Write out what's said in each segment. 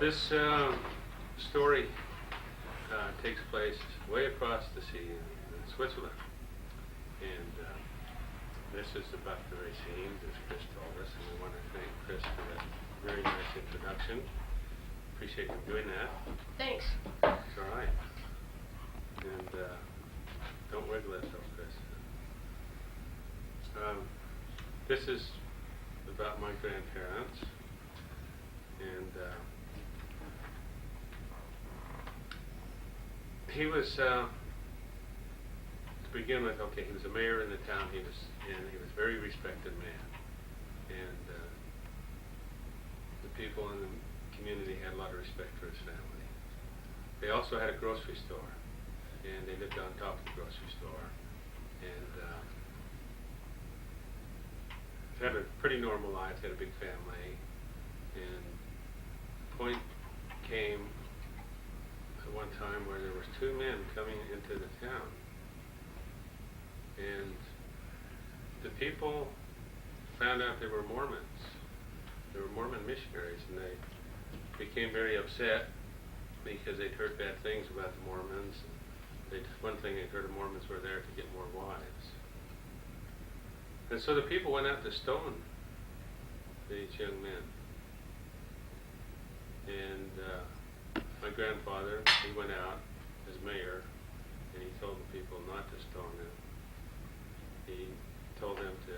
This story takes place way across the sea in Switzerland, and this is about the Racines, as Chris told us, and we want to thank Chris for that very nice introduction. Appreciate you doing that. Thanks. It's all right. And don't wiggle that though, Chris. This is about my grandparents, and he was, to begin with, okay, he was a mayor in the town, he was a very respected man, and the people in the community had a lot of respect for his family. They also had a grocery store, and they lived on top of the grocery store, and had a pretty normal life, had a big family, and the point came at one time where there was two men coming into the town, and the people found out they were Mormons. They were Mormon missionaries, and they became very upset because they'd heard bad things about the Mormons. One thing they'd heard, the Mormons were there to get more wives. And so the people went out to stone these young men. And my grandfather, he went out as mayor, and he told the people not to stone them. He told them to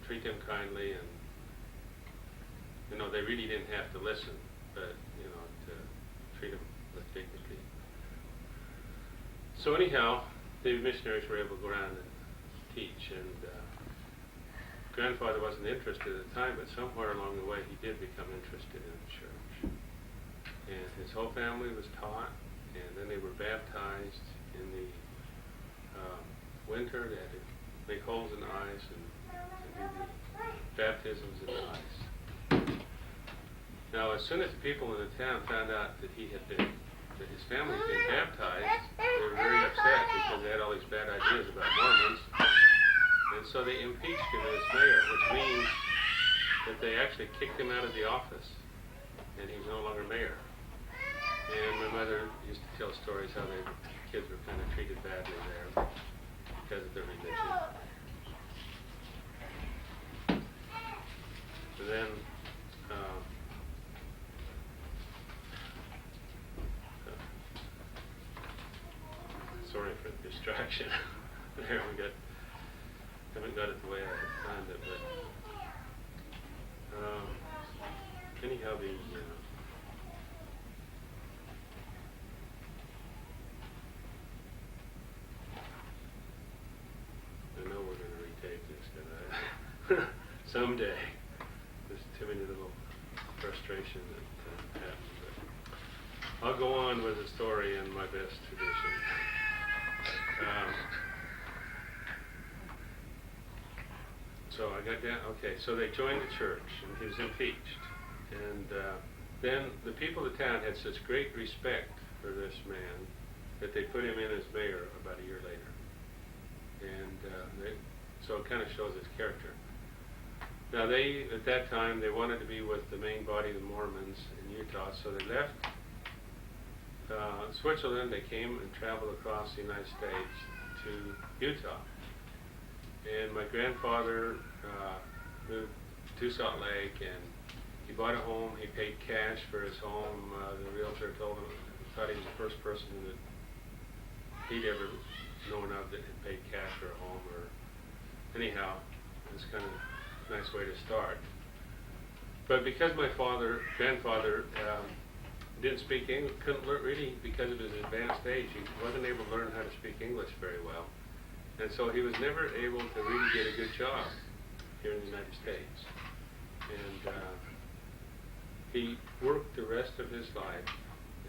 treat them kindly, and they really didn't have to listen, but to treat them with dignity. So anyhow, the missionaries were able to go around and teach, and grandfather wasn't interested at the time, but somewhere along the way he did become interested in the church. And his whole family was taught, and then they were baptized in the winter. They had to make holes in the ice and do the baptisms in the ice. Now, as soon as the people in the town found out that his family had been baptized, they were very upset because they had all these bad ideas about Mormons. And so they impeached him as mayor, which means that they actually kicked him out of the office, and he was no longer mayor. And my mother used to tell stories how the kids were kind of treated badly there because of their religion. And then sorry for the distraction. There we go. Haven't got it the way I had planned it, but anyhow, I know we're going to retake this, someday. There's too many little frustration that happens. But I'll go on with the story in my best tradition. So I got down, okay, so they joined the church, and he was impeached. And then the people of the town had such great respect for this man that they put him in as mayor about a year later. And so it kind of shows his character. Now at that time, they wanted to be with the main body of the Mormons in Utah, so they left Switzerland. They came and traveled across the United States to Utah. And my grandfather moved to Salt Lake, and he bought a home. He paid cash for his home. The realtor told him, thought he was the first person that he'd ever known of that had paid cash for a home. Or anyhow, it was kind of a nice way to start. But because my grandfather didn't speak English, couldn't learn really because of his advanced age, he wasn't able to learn how to speak English very well. And so he was never able to really get a good job here in the United States. And he worked the rest of his life,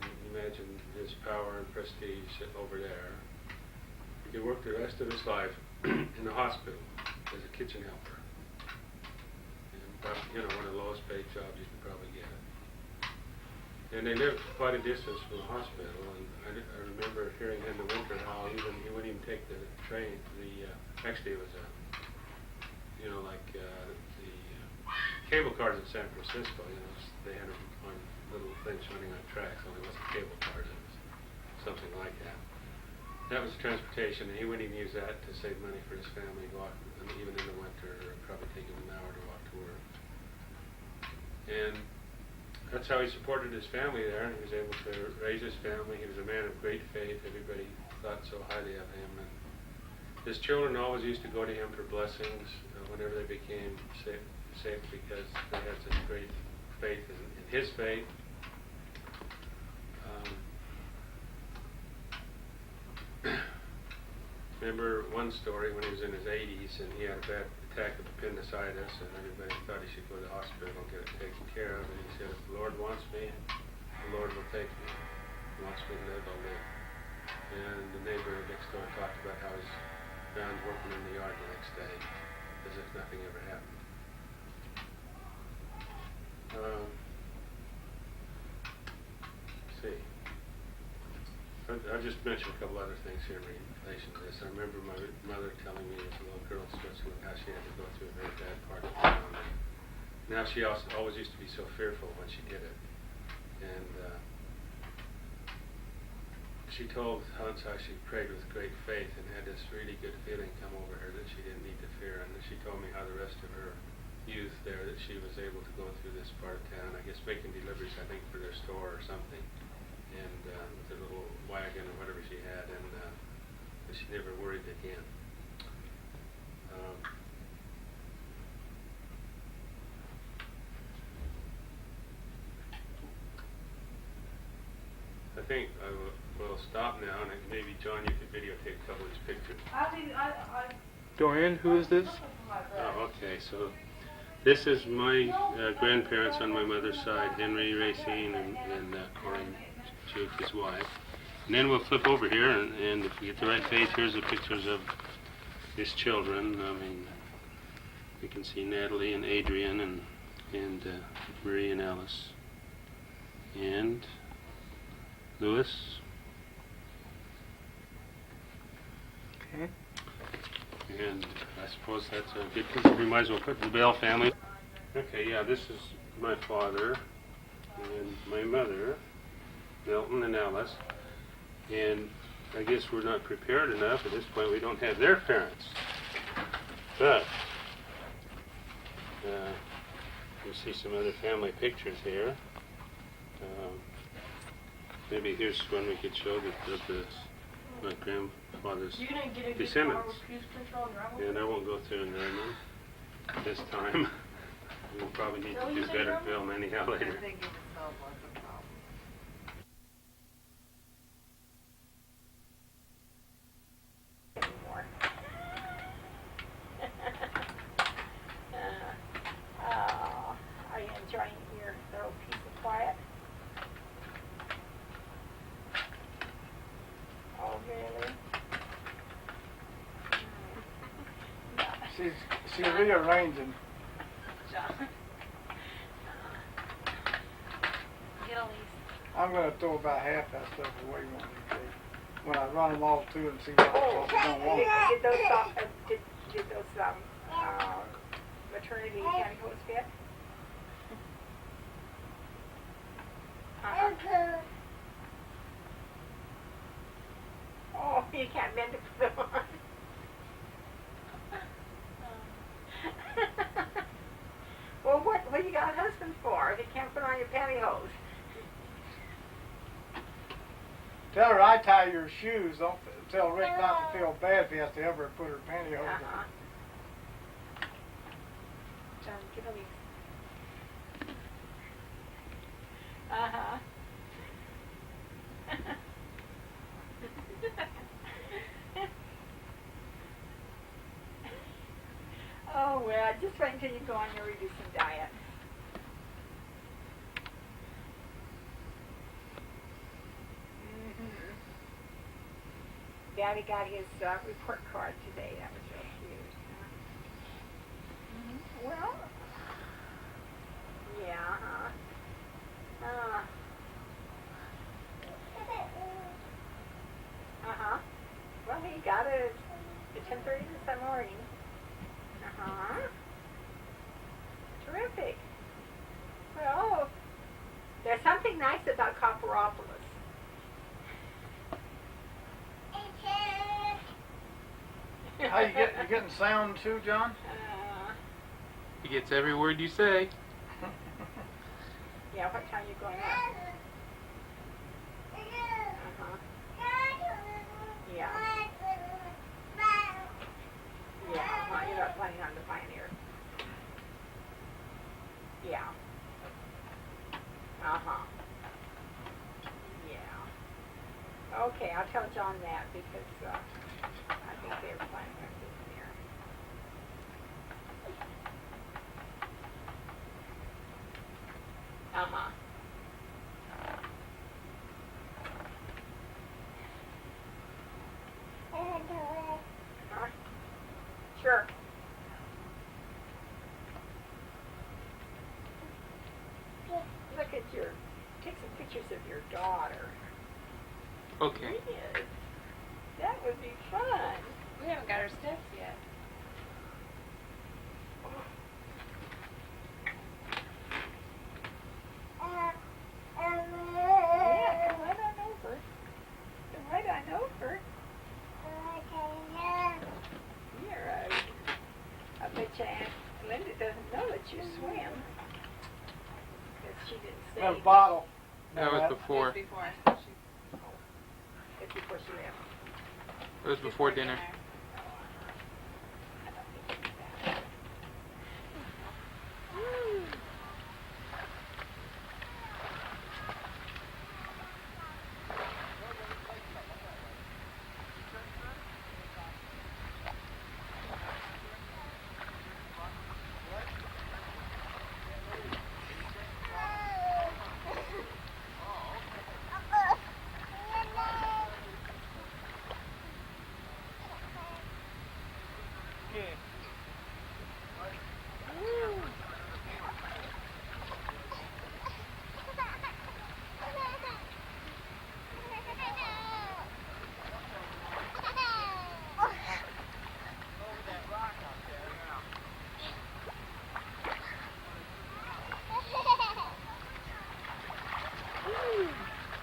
and imagine his power and prestige over there. He worked the rest of his life in the hospital as a kitchen helper. And one of the lowest paid jobs you could probably get. And they lived quite a distance from the hospital, and I remember hearing in the winter how he wouldn't even take the train. Actually it was like the cable cars in San Francisco. They had them on little things bench running on tracks, only it wasn't cable cars, it was something like that. That was transportation, and he wouldn't even use that to save money for his family, even in the winter. It would probably take him an hour to walk to work. And that's how he supported his family there, and he was able to raise his family. He was a man of great faith. Everybody thought so highly of him. And his children always used to go to him for blessings whenever they became sick because they had such great faith in his faith. Remember one story when he was in his 80s and he had a bad attack of appendicitis, and everybody thought he should go to the hospital and get it taken care of. And he said, "If the Lord wants me, the Lord will take me. If he wants me to live, I'll live." And the neighbor next door talked about how he's found working in the yard the next day as if nothing ever happened. Let's see. I'll just mention a couple other things here in relation to this. I remember my mother telling me as a little girl in Switzerland how she had to go through a very bad part of town. And now she always used to be so fearful when she did it. And she told Hans how she prayed with great faith and had this really good feeling come over her that she didn't need to fear. And she told me how the rest of her youth there that she was able to go through this part of town, I guess making deliveries, I think, for their store or something. And with a little wagon or whatever she had, and she never worried again. I think I will stop now, and maybe John, you could videotape a couple of these pictures. Dorian, who is this? Oh, okay. So this is my grandparents on my mother's side, Henry Racine and Corinne Duke, his wife. And then we'll flip over here, and if we get the right page, here's the pictures of his children. I mean, you can see Natalie and Adrian and Marie and Alice. And Louis. Okay. And I suppose that's a good picture. We might as well put the Bell family. Okay, yeah, this is my father and my mother, Milton and Alice, and I guess we're not prepared enough at this point. We don't have their parents, but you see some other family pictures here. Maybe here's one we could show my grandfather's descendants. And I won't go through and learn them this time. We'll probably need to do better film anyhow later. Are you enjoying your little piece of quiet? Oh, really? She's rearranging. John. Get a lease. I'm going to throw about half that stuff away when I run them all through and see what we don't want. Did those maternity pantyhose fit? Oh, you can't bend to put them on. Well, what do you got a husband for if you can't put on your pantyhose? Tell her I tie your shoes. Don't tell Rick not to feel bad if he has to help her put her pantyhose on. John, give a leaf. Uh-huh. Oh, well, just wait until you go on your reducing diet. Daddy got his report card today. That was real cute. Well, yeah, well, he got it at 10:30 this morning. Terrific. Well, There's something nice about Copperopolis. How you getting sound too, John? He gets every word you say. Yeah, what time you going up? Uh-huh. Yeah. Yeah, well, you're not planning on the Pioneer. Yeah. Uh-huh. Yeah. Okay, I'll tell John that because I think they're planning on being there. Uh-huh. Sure. Look at take some pictures of your daughter. Okay. Yes. That would be fun. We haven't got our steps yet. Yeah, come right on over. Come right on over. You're right. I bet you Aunt Linda doesn't know that you swim. Because she didn't say. Got a bottle. That was before. Just before. So she, It's before she left. It was before dinner.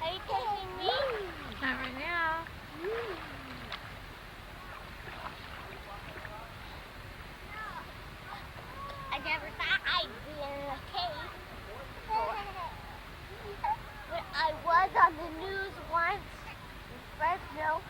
Are you taking me? not right now. I never thought I'd be in a cave. But I was on the news once in Fresno.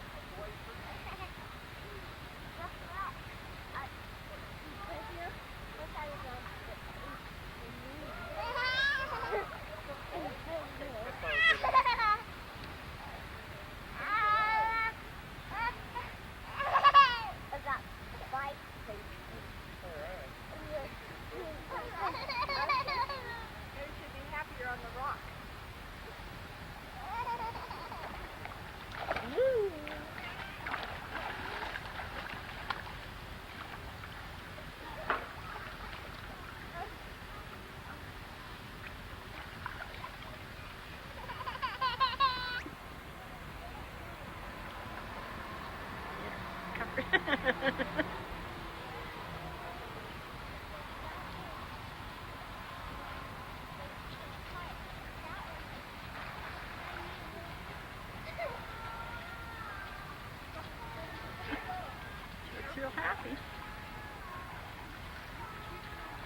Looks real happy.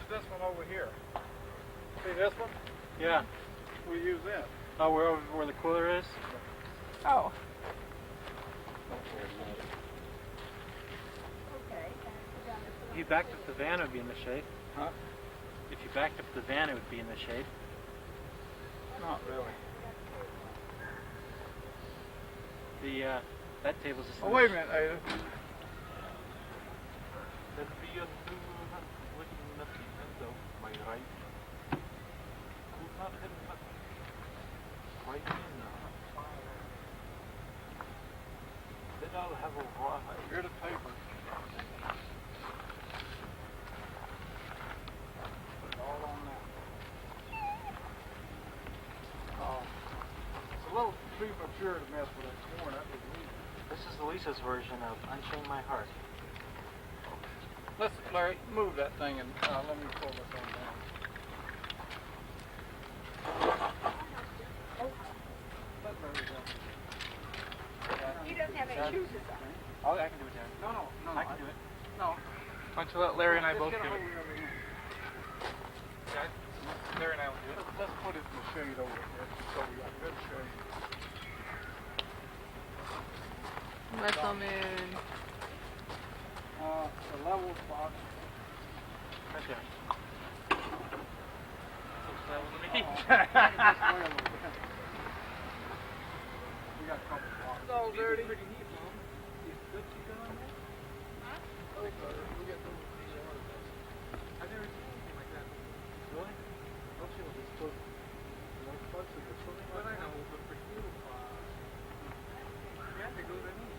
This one over here. See this one? Yeah. We use that. Oh, we're over where the cooler is? Oh. Okay. If you backed up the van, it would be in the shade. Huh? If you backed up the van, it would be in the shade. Not really. The, that table's just... Oh, wait a minute, Ada. That'd be a looking at the window, my right. Who's not hitting that? Right in now. Then I'll have a raw. Here's the paper. Put it all on that. Oh. It's a little premature to mess with that corn. That was me. This is Lisa's version of Unchain My Heart. Let's, Larry, move that thing and let me pull this on down. to let Larry and I Just both get do a it. hold of him. Larry and I will do it. Let's put it in the shade over here, so we got good shade. Little Moon. The level spot. Right there. Looks level to me. We got a couple blocks. It's all dirty. Pretty neat, Mom. These clips you got on there? We got those. I've never seen anything like that. Really? Don't you just put no clutch in the swimming But I like that? know, but for you, yeah, they go to knee.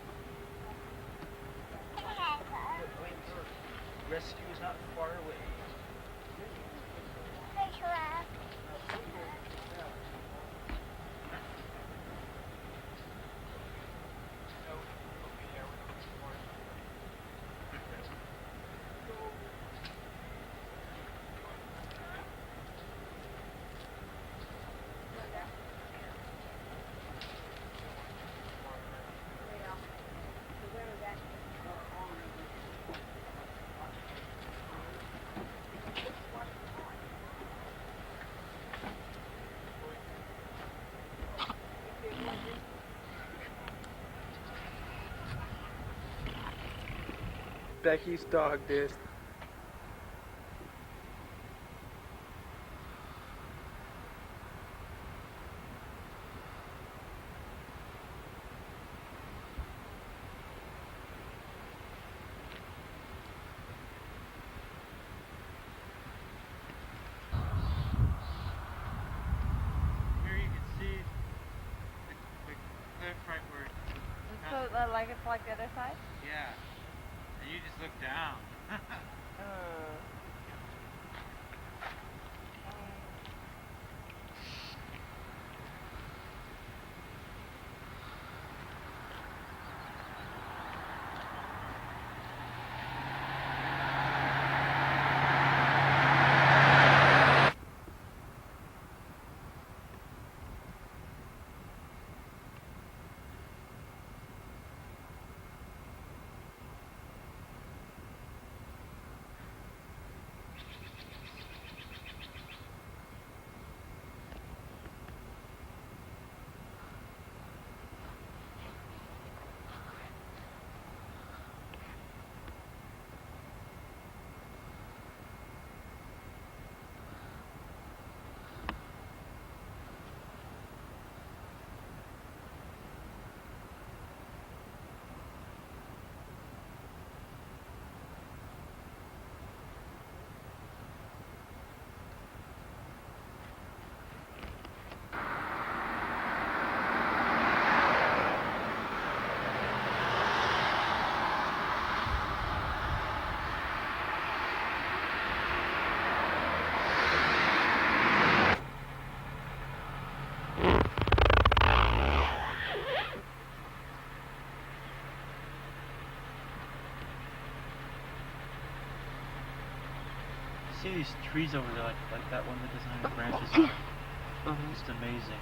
Rescue is not far away. Becky's dog did. Here you can see the cliff right where, So, like it's like the other side? yeah, and you just look down. See these trees over there, like that one that doesn't have any branches on it? Just amazing.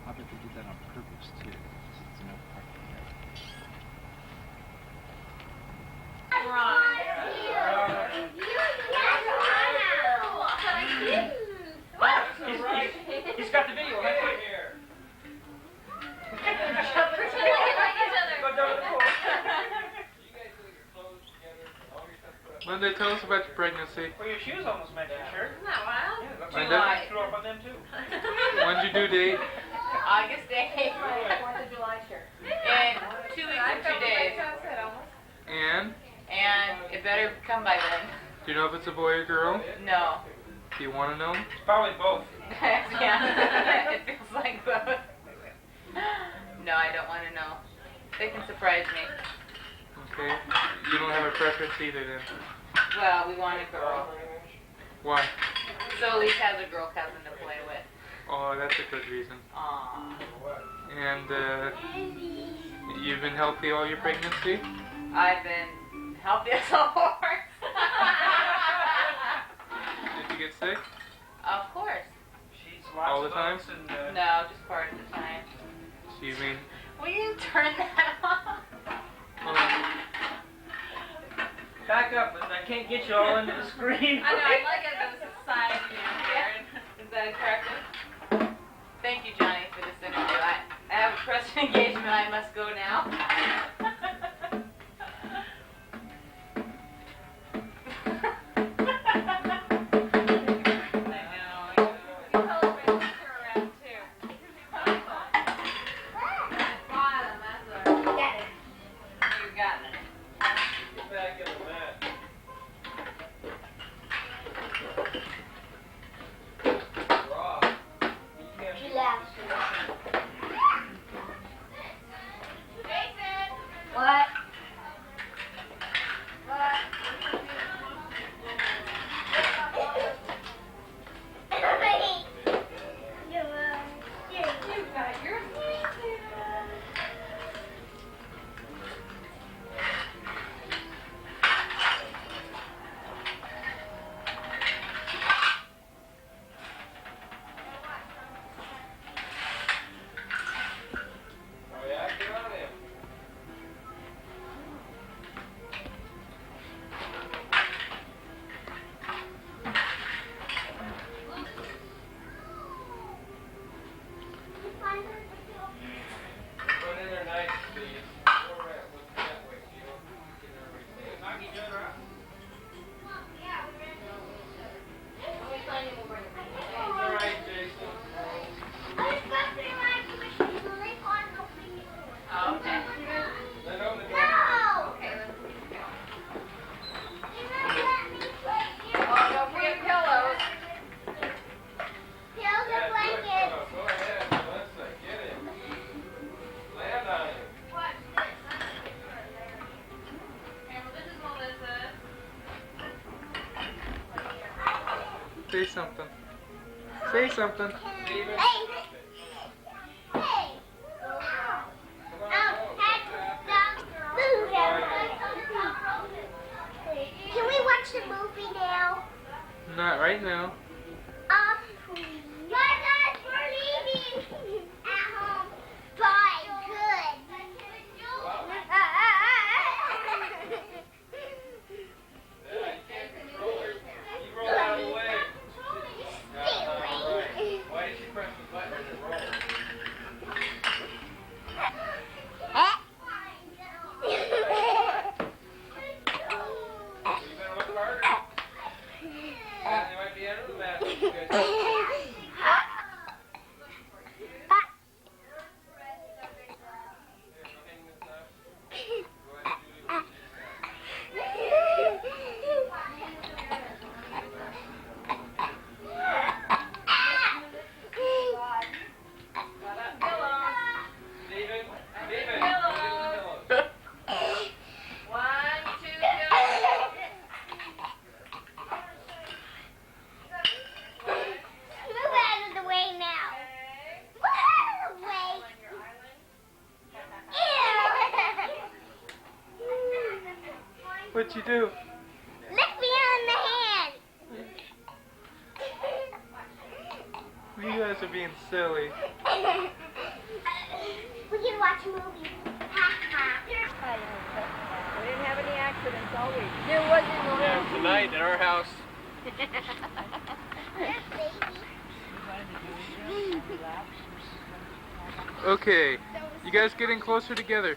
I bet they did that on purpose too. It's enough parking there. He's got the video right here. Linda, tell us about your pregnancy. Well, your shoes almost match your shirt. Isn't that wild? Yeah, looks Linda? like you threw up on them too. When's your due date? August 8th. 4th of July shirt. In 2 weeks and 2 days. And And it better come by then. do you know if it's a boy or girl? No. Do you want to know? It's probably both. Yeah. It feels like both. No, I don't want to know. They can surprise me. Okay. You don't have a preference either then. Well, we want a girl. Why? So at least has a girl cousin to play with. Oh, that's a good reason. Aww. And you've been healthy all your pregnancy? I've been healthy as a horse. Did you get sick? Of course. All the time? No, just part of the time. So you mean? Will you turn that off? Back up, I can't get you all into the screen. I know, I like it as a side view here. Is that attractive? Thank you, Johnny, for this interview. I have a press engagement. I must go now. What? Say something. Say something. Can we watch the movie now? Not right now. Guys, we're leaving at home. Bye. Good. Why did you press the button and roll? You better look harder. And they might be under the mat. What'd you do? Lick me on the hand. You guys are being silly. We can watch a movie. Ha ha. We didn't have any accidents all week. There wasn't one. Tonight at our house. Okay, you guys getting closer together.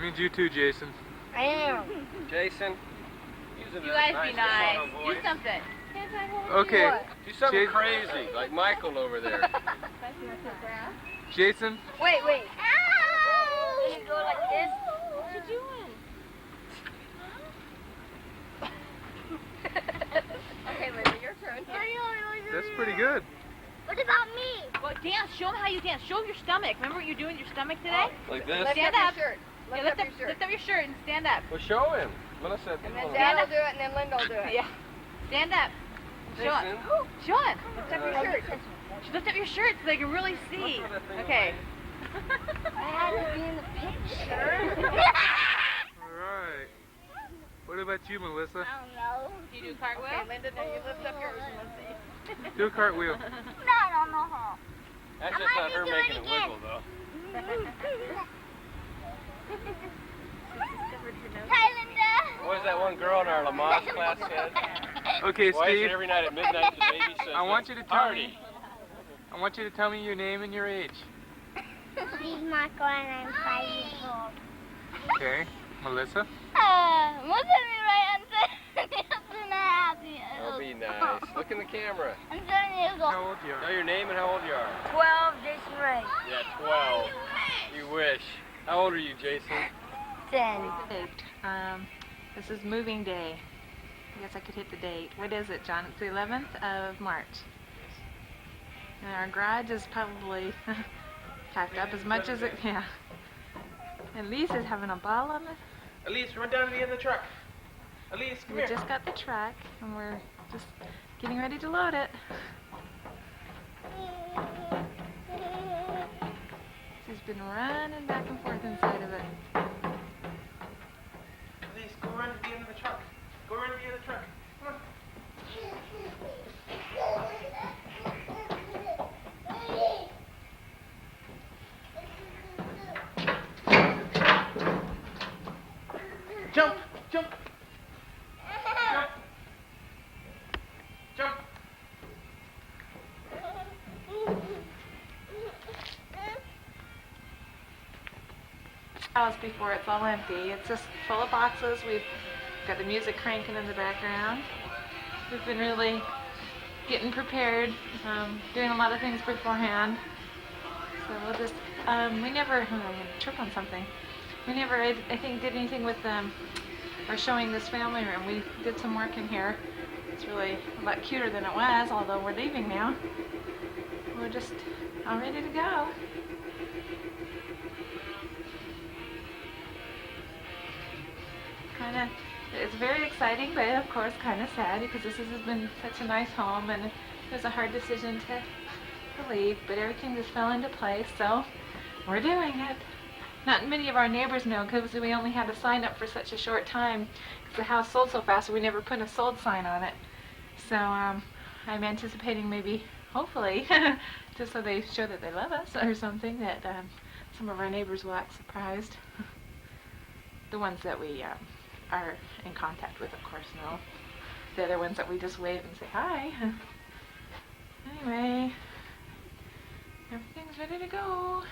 Means you too, Jason. I am. Jason, You guys be nice. Do something. Okay, do something Jason. crazy, like Michael over there. Jason, Wait. Ow! You go like this. What you doing? Okay, Linda, your turn. that's pretty good. What about me? Well, Dance. Show them how you dance. Show your stomach. Remember what you're doing your stomach today? Like this? Stand up. Shirt. Yeah, lift up your shirt and stand up. Well, show him. Melissa, And then come on. Dad will do it, and then Linda will do it. Yeah. Stand up. Show Jason. it. Show it. Lift up your Uh, shirt. Lift up your shirt so they can really see. Look for that thing Okay. I had to be in the picture. Alright. What about you, Melissa? I don't know. Do you do a cartwheel? Okay, Linda, now you lift up yours and let's see. Do a cartwheel. No, I don't know how. That's I just might not her do it making it again. wiggle, though. Hi, Linda. What was that one girl in our Lamaze class said? Okay, Why is Steve. it every night at midnight the baby says, I want you to tell party? me. I want you to tell me your name and your age. Steve Michael, and I'm 5 years old. Okay. Melissa. Look at me right. I'm 7 and a half years Oh, old. be nice. Look in the camera. I'm 7 years old. How old you Know are? your name and how old you are. 12, Jason Ray. Yeah, 12. You wish. How old are you, Jason? 10. This is moving day. I guess I could hit the date. What is it, John? It's the 11th of March. And our garage is probably packed up as much as it can. Elise is having a ball on it. Elise, run down to the end of the truck. Elise, come We here. just got the truck and we're just getting ready to load it. She's been running back and forth inside of it. Elise, go run to the end of the truck. Go run to the end of the truck. Come on. Jump! Jump! Jump! Jump! House before it's all empty. It's just full of boxes. We've got the music cranking in the background. We've been really getting prepared, doing a lot of things beforehand. So we'll just, we never, I'm gonna trip on something. We never, I think, did anything with or showing this family room. We did some work in here. It's really a lot cuter than it was, although we're leaving now. We're just all ready to go. Kind of, it's very exciting, but of course kind of sad because this has been such a nice home and it was a hard decision to leave, but everything just fell into place, so we're doing it. Not many of our neighbors know because we only had to sign up for such a short time because the house sold so fast we never put a sold sign on it. So I'm anticipating maybe, hopefully, just so they show that they love us or something, that some of our neighbors will act surprised. The ones that we are in contact with, of course, know. The other ones that we just wave and say hi. Anyway, everything's ready to go.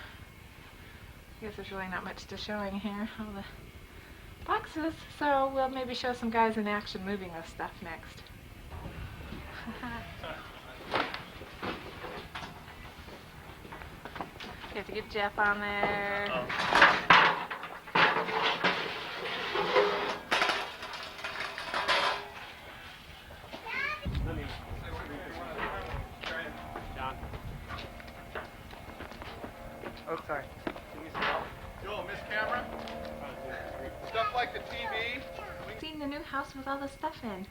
I guess there's really not much to showing here, all the boxes. So we'll maybe show some guys in action moving this stuff next. You have to get Jeff on there. Oh, sorry. Joel, Miss Camera? Stuff like the TV. Seeing the new house with all the stuff in. And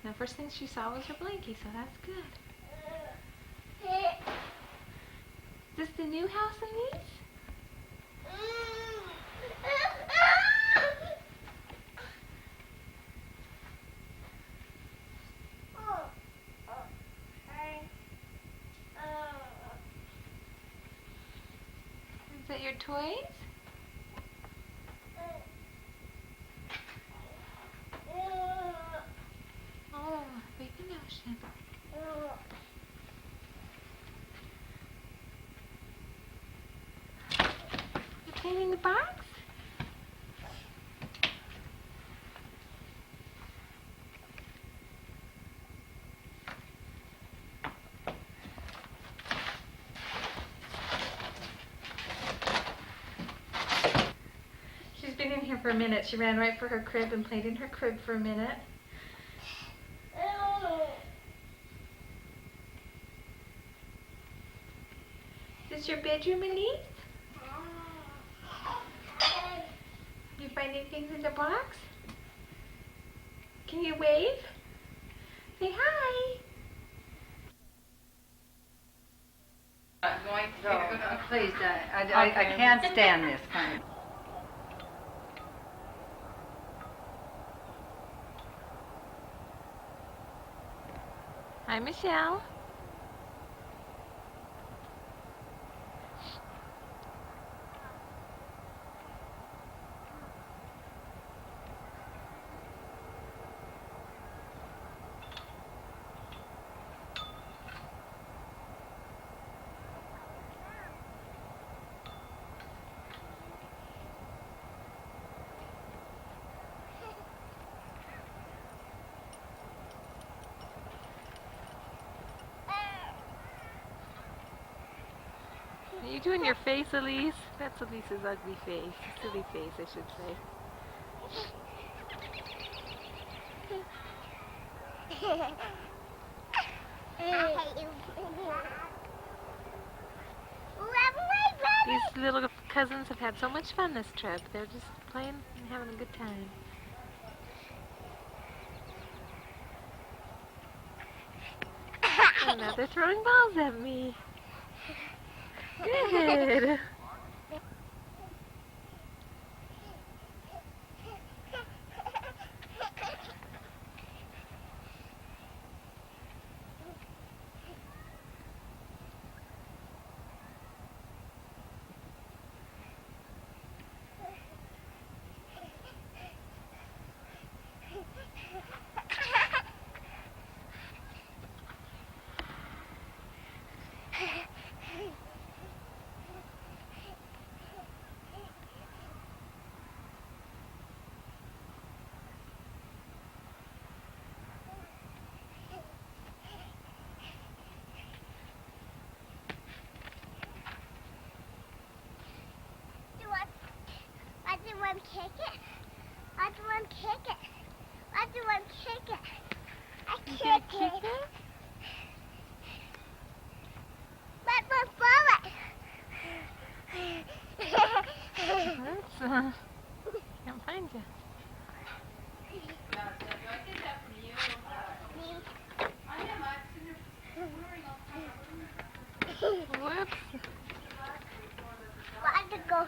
the first thing she saw was her blankie, so that's good. Is this the new house, Elise? Is that your toys? Oh, big ocean. You're painting the box? She's been in here for a minute. She ran right for her crib and played in her crib for a minute. this your bedroom, Elise? You find anything in the box? Can you wave? Say hi. Going to. Please, I can't stand this kind of. Hi, Michelle. Are you doing your face, Elise? That's Elise's ugly face. Silly face, I should say. These little cousins have had so much fun this trip. They're just playing and having a good time. Oh, now they're throwing balls at me. Good. I want to kick it. I want to kick it. I want to kick it. I kick it. Let me follow it. Can't find you. Whoops. Want to go?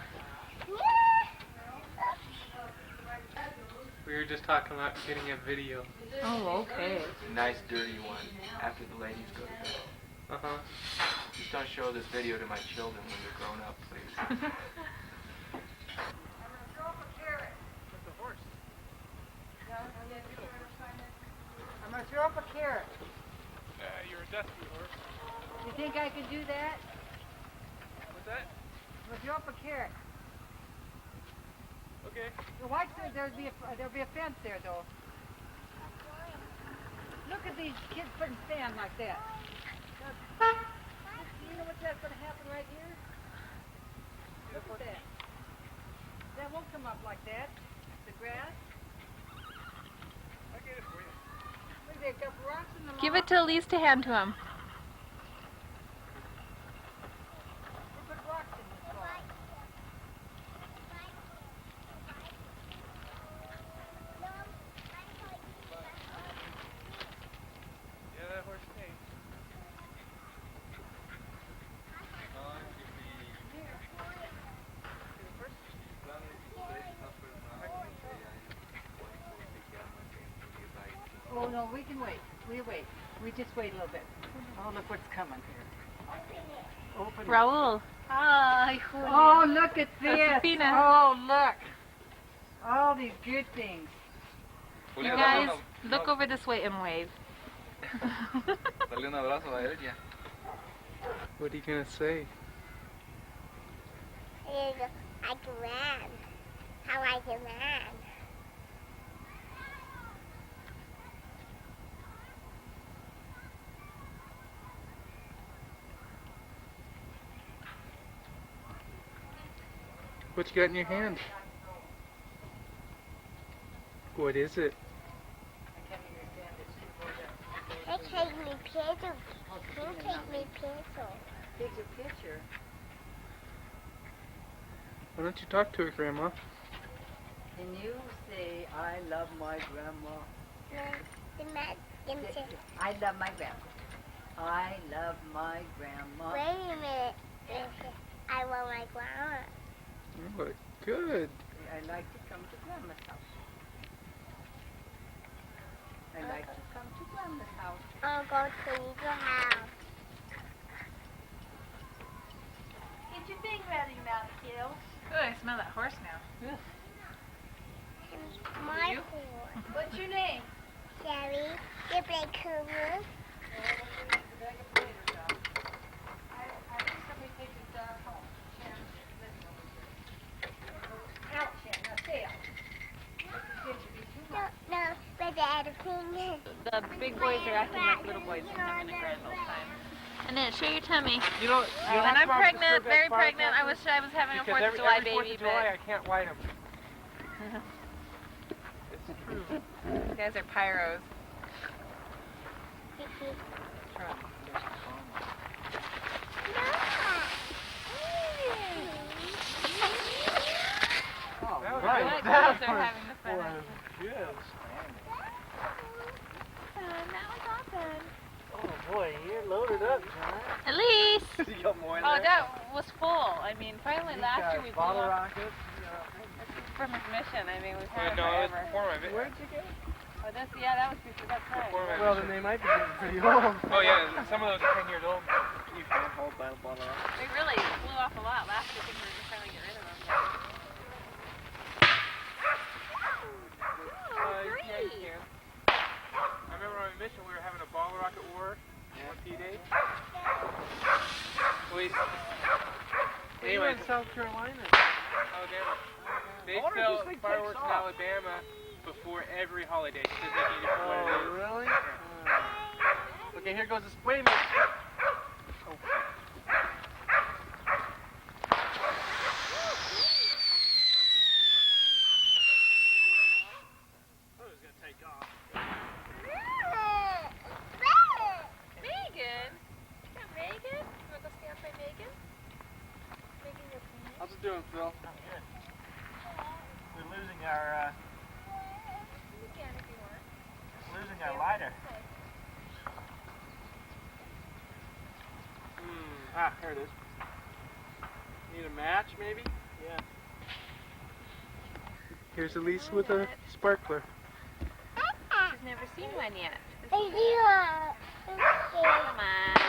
We were just talking about getting a video. Oh, okay. Nice dirty one after the ladies go to bed. Uh-huh. Just don't show this video to my children when they're grown up, please. I'm going to throw up a carrot. You're a dusty horse. You think I could do that? What's that? I'm going to throw up a carrot. Okay. Watch, there'll be a fence there, though. Look at these kids putting sand like that. You know what's going to happen right here? Look at that. That won't come up like that. The grass. I'll get it for you. Look, they've got rocks in the Give it to Elise to hand to him. They put rocks in this wall. Yeah, that horse stays. Oh, no, we can wait. We wait. We just wait a little bit. Oh, look what's coming here. Open it. Raul. Hi. Oh, look at this. Josefina. Oh, look. All these good things. You guys, look over this way and wave. Dale un abrazo a él ya. What are you gonna say? I can run. How I can run. What you got in your hand? What is it? They take me pencil. They take me pencil. Take your picture. Why don't you talk to her, Grandma? Can you say, I love my grandma? I love my grandma. I love my grandma. Wait a minute. I love my grandma. Oh, good. I like to come to grandma's house. I like to come to grandma's house. I'll go to your house. Get your finger out of your mouth, kiddo. Ooh, I smell that horse now. My You? horse. What's your name? Sherry, you play Cougar. No, but the other thing. The big boys are acting like little boys and having a grand old time. And then show your tummy. You know, And I'm pregnant, very pregnant. I wish I was having a 4th of July baby, I can't light them. but these guys are pyros. Right. Like That kids are was having the fun. for kids. That was awesome. Oh boy, you're loaded up, John. Elise! You got more in Oh, there? that was full. I mean, finally last year we blew bottle up rockets. from his mission. I mean, we've had it No, it's forever. before my Where'd you go? Oh, that's, yeah, that was before, that's right. Before my Well, then they might be getting pretty old. Oh yeah, some of those are 10 years old. You can't hold that bottle up. We really blew off a lot last year. I think we were just trying to get rid of them. Yeah, I remember on a mission we were having a bottle rocket war on P-Day. You were in South Carolina. Alabama. They Why don't sell this thing fireworks takes in off? Alabama before every holiday. So they can just put it Oh, in. really? Okay, here goes this. Wait a minute. Oh. Oh, it's gonna take off. Megan! Is that Megan? You want to go stand by Megan? Megan, your parents? How's it doing, Phil? We're losing our You can if you want. losing our lighter. Ah, here it is. Need a match, maybe? Yeah. Here's Elise with a sparkler. She's never seen one yet. Yeah. Come on.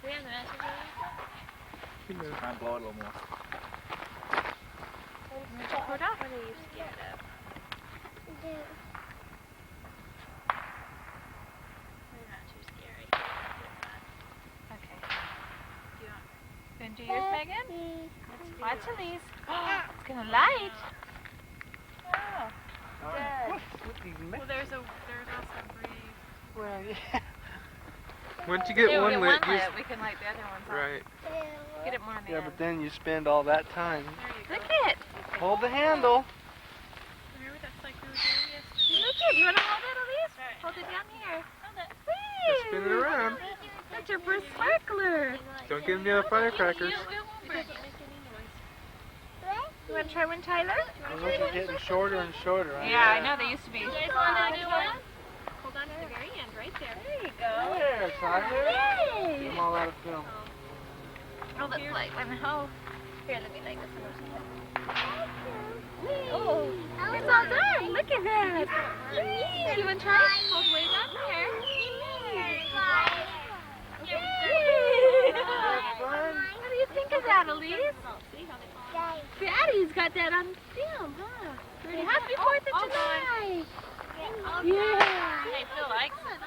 We have the matches already? Try and blow it a little more. What are you scared of? They're not too scary. Okay. Do you want gonna do yours, Megan? Watch Elise. It's gonna light. Oh, good. Well, there's also breeze. Well, yeah. Once you get Yeah, one we lit, get one you lit, we can light the other ones on. right. Get it more on the Yeah, end. but then you spend all that time. There you go. Look it. Hold the handle. Remember that's like we were doing yesterday? Look it. You want to hold it, Elise? Hold it down here. Hold it. Just spin it around. That's your first sparkler. Don't give them the other firecrackers. You want to try one, Tyler? Those are getting shorter and shorter. Aren't Yeah, I they? know they used to be. You guys want to do one? Hold on to the very end, right there. There you go. There, Tyler. Yay! I'm all out of film. Oh, that's like one. Oh, here, let me like this one. Oh, it's all done. Look at that. Yay! You want to try it? Hold way down there. Yay! What do you think of that, Elise? Daddy's got that on film, huh? Pretty happy 4th of July. Yeah. Hey, Phil likes it.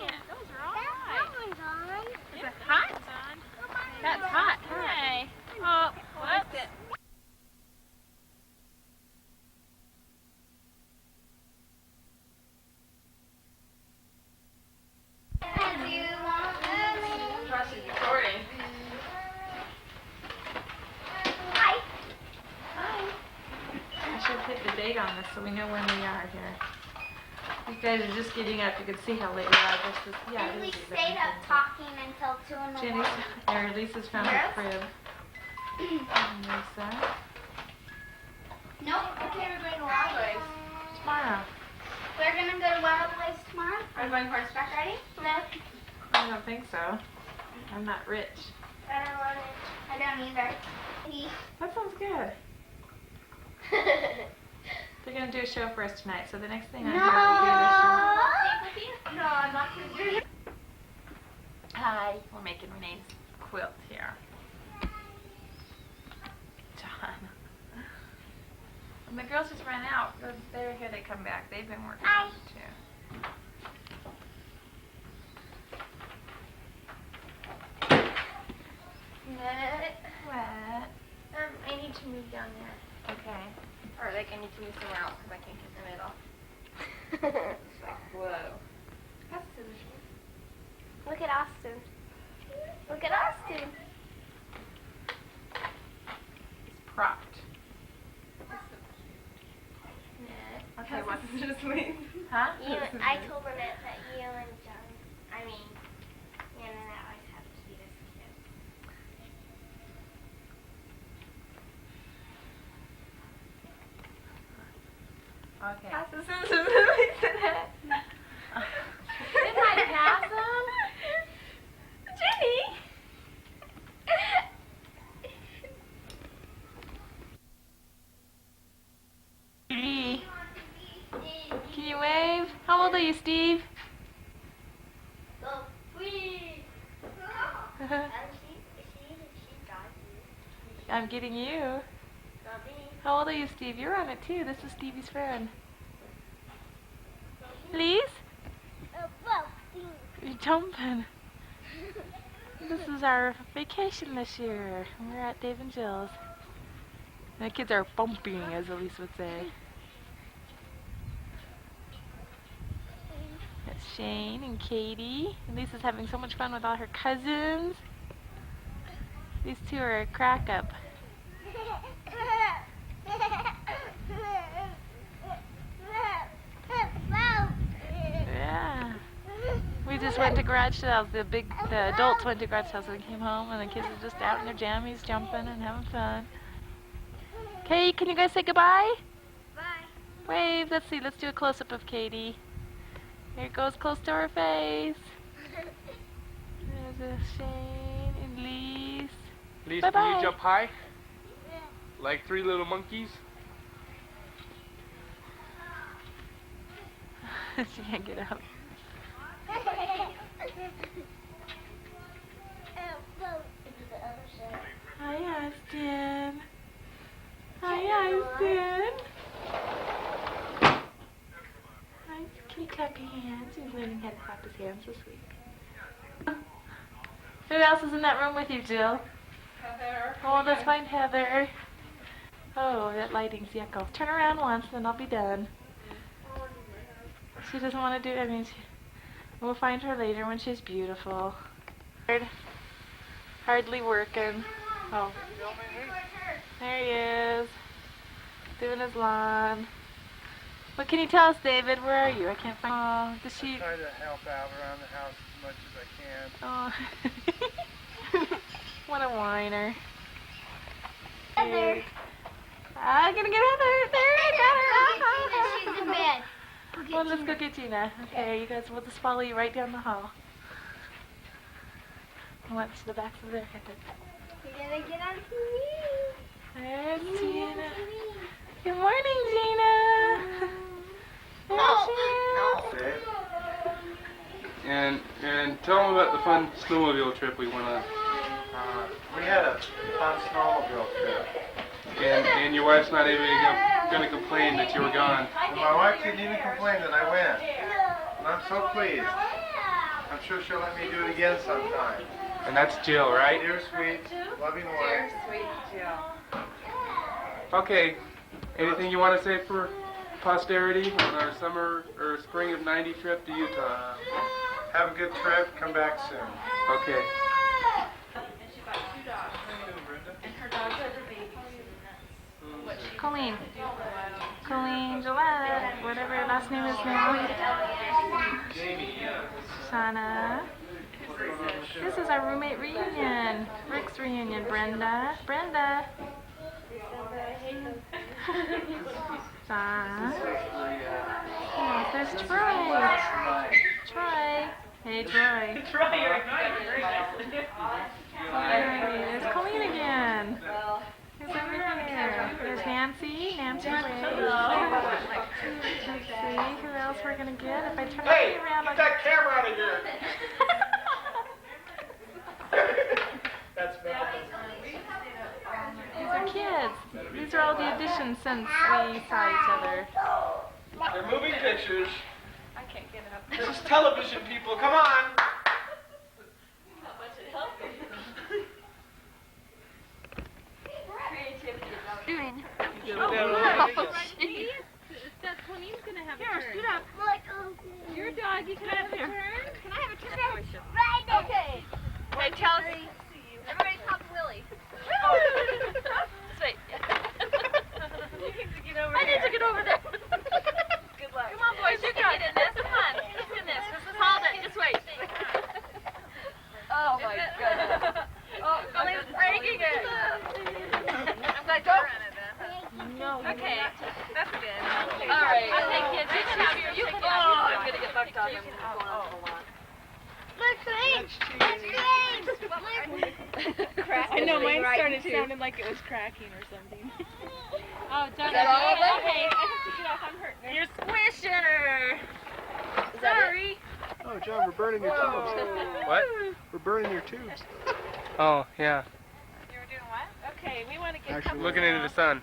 Yeah, those are all right. Is it hot? That's hot. Hey. Oh, what's it? I should put the date on this so we know when we are here. You guys are just getting up. You can see how late we are. This is, yeah, And it we is stayed up 11:10. talking. walking until 2 in the Jenny's, morning. or Lisa's found her crib. And Lisa. Nope. Okay, we're going to Wild Ways. Tomorrow. We're gonna go to Wild Ways tomorrow. Are we going horseback riding? No. I don't think so. I'm not rich. I don't want it. I don't either. That sounds good. They're gonna do a show for us tonight, so the next thing I hear, we're doing a show. No, I'm not gonna do it. Hi, we're making Renee's quilt here. John. When the girls just ran out, they're here, they come back. They've been working on it too. What? I need to move down there. Okay. Or like I need to move somewhere else because I can't get in the middle. Whoa. Look at Austin. Look at Austin. It's propped. Okay, what's just me? Huh? I told Lynette that you and John, I mean, you and Lynette always have to be this cute. Okay. Pass the scissors and Lisa that. Didn't I pass them? Jenny! Can you wave? How old are you, Steve? I'm getting you. How old are you, Steve? You're on it too. This is Stevie's friend. Lise? You're jumping. This is our vacation this year. We're at Dave and Jill's. The kids are bumping, as Elise would say. That's Shane and Katie. And Lisa's having so much fun with all her cousins. These two are a crack up. Yeah. We just went to garage sales. The adults went to garage sales and came home, and the kids are just out in their jammies, jumping and having fun. Okay, can you guys say goodbye? Bye. Wave. Let's see. Let's do a close-up of Katie. Here it goes close to her face. There's a Shane and Lise. Lise, Bye-bye. can you jump high? Like 3 little monkeys? She can't get up. Hi, Austin. Hi, Austin. Hi, can you clap your hands? He's learning how to clap his hands this week. Who else is in that room with you, Jill? Heather. Oh, let's find Heather. Oh, that lighting's yucko. Turn around once, then I'll be done. She doesn't want to do it. I mean, we'll find her later when she's beautiful. Hardly working. Oh. There he is. Doing his lawn. What can you tell us, David? Where are you? I can't find. Oh, the sheep. Try to help out around the house as much as I can. Oh. What a whiner. Heather. I'm gonna get Heather. There, I got her. She's in bed. Well, let's go get Gina. Okay, you guys, we'll just follow you right down the hall. Watch the backs of their heads. You're gonna get on TV. There's Gina. Good morning, Gina. There she is. And tell them about the fun snowmobile trip we went on. We had a fun snowmobile trip. And your wife's not even gonna complain that you were gone. And my wife didn't even complain that I went. And I'm so pleased. I'm sure she'll let me do it again sometime. And that's Jill, right? Dear sweet, loving wife. Sweet Jill. Okay. Anything you want to say for posterity on our summer or spring of '90 trip to Utah? Have a good trip. Come back soon. Okay. Colleen. Colleen Gillette, whatever her last name is now. Shauna. This is our roommate reunion. Rick's reunion. Brenda. Brenda. John. Oh, there's Troy. Troy. Hey, Troy. Hey, there's Colleen again. Who's over here? There's Nancy. Nancy Ray. Let's see who else we're gonna get. If I turn Hey, around, get that camera out of here. That's bad. These are kids. These are all the additions since we saw each other. They're moving pictures. I can't get it up. This is television, people. Come on. Doing. That Colleen's gonna have Here, a turn. scoot up. Your dog, you can have a turn. Can I have a turn? Right there. Okay. Hey, tell us. Everybody talk to Willie. Wait. You need to get over there. I need to get over there. Good luck. Come on, boys. You can get in this. Come on. Get in this. Hold it. Just wait. Oh, my goodness. Oh, Colleen's breaking it. I'm glad you're on it, then. No. Okay. That's good. All right. Okay, kids. You can have your. You can have your. I'm going to get bucked off. I'm going on a lot. Look, James. I know, mine started sounding like it was cracking or something. Oh, John. Is that all of it? Okay, I have to get off. I'm hurting. You're squishing her. Sorry. Oh, John, we're burning your tubes. What? We're burning your tubes. Oh, yeah. You were doing what? Okay, we want to get Actually, Looking into the sun.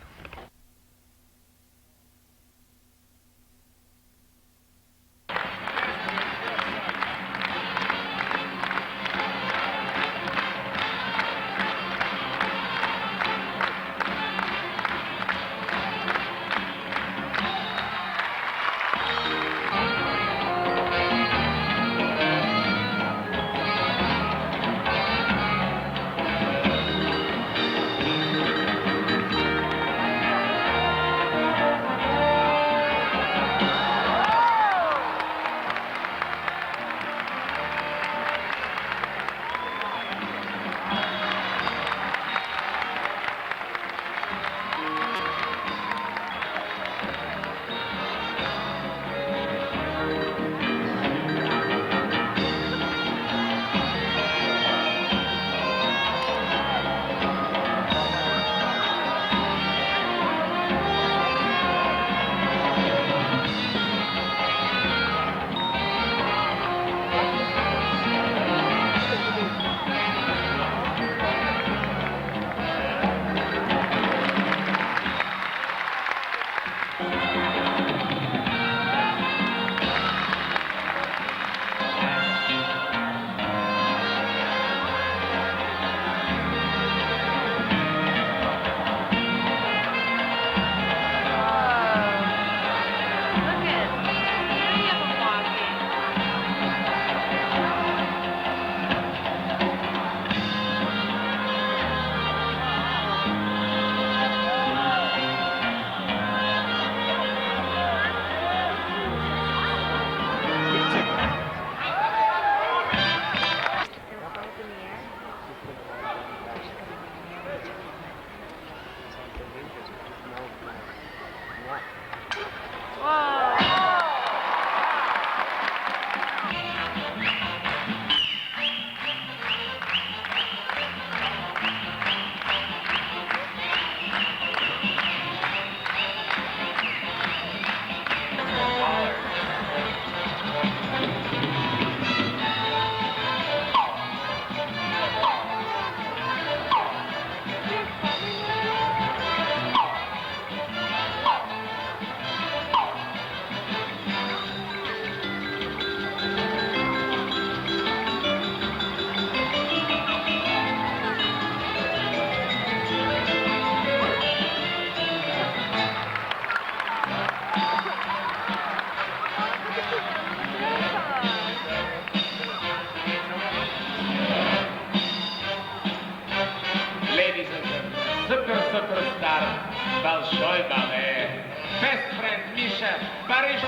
Большой балет. Best friend Misha, Paris.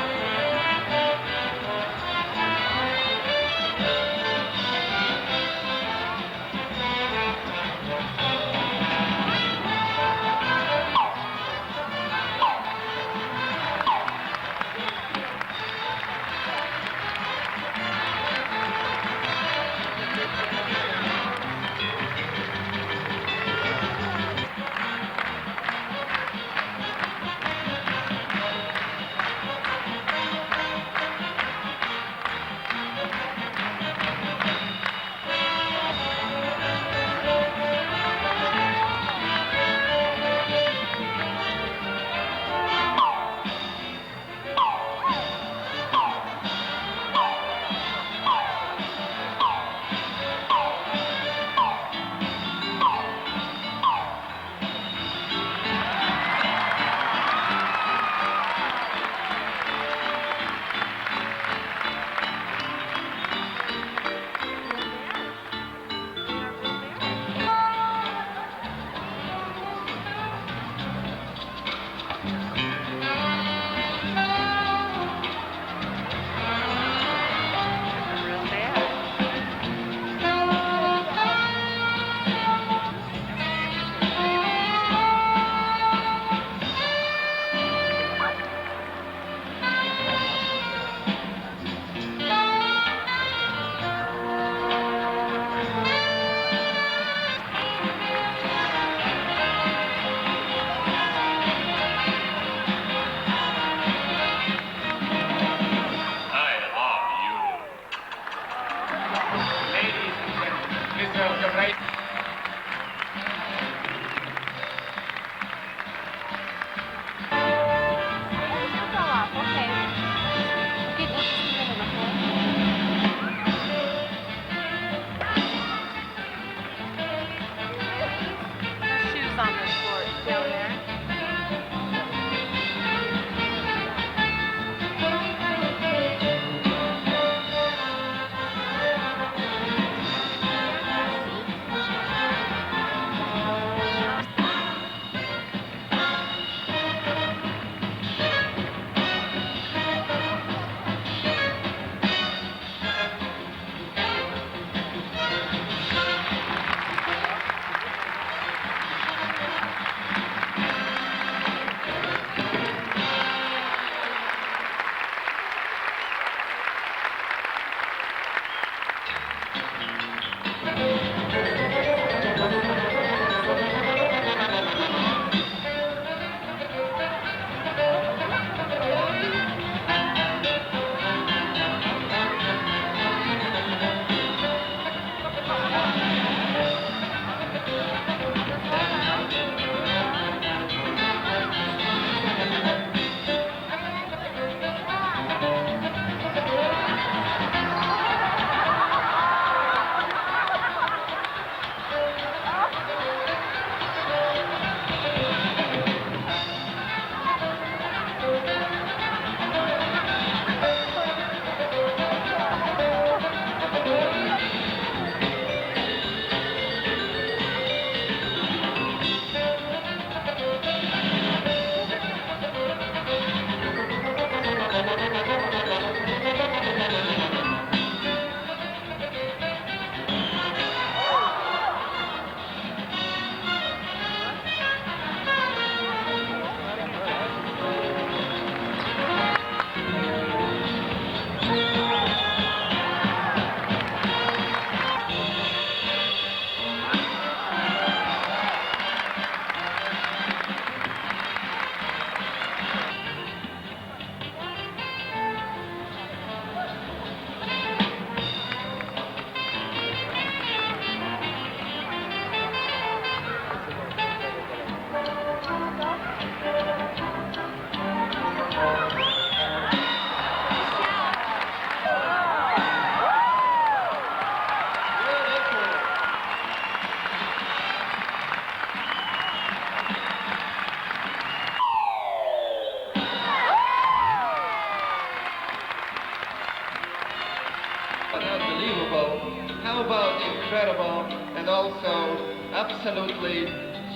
Unbelievable. How about incredible and also absolutely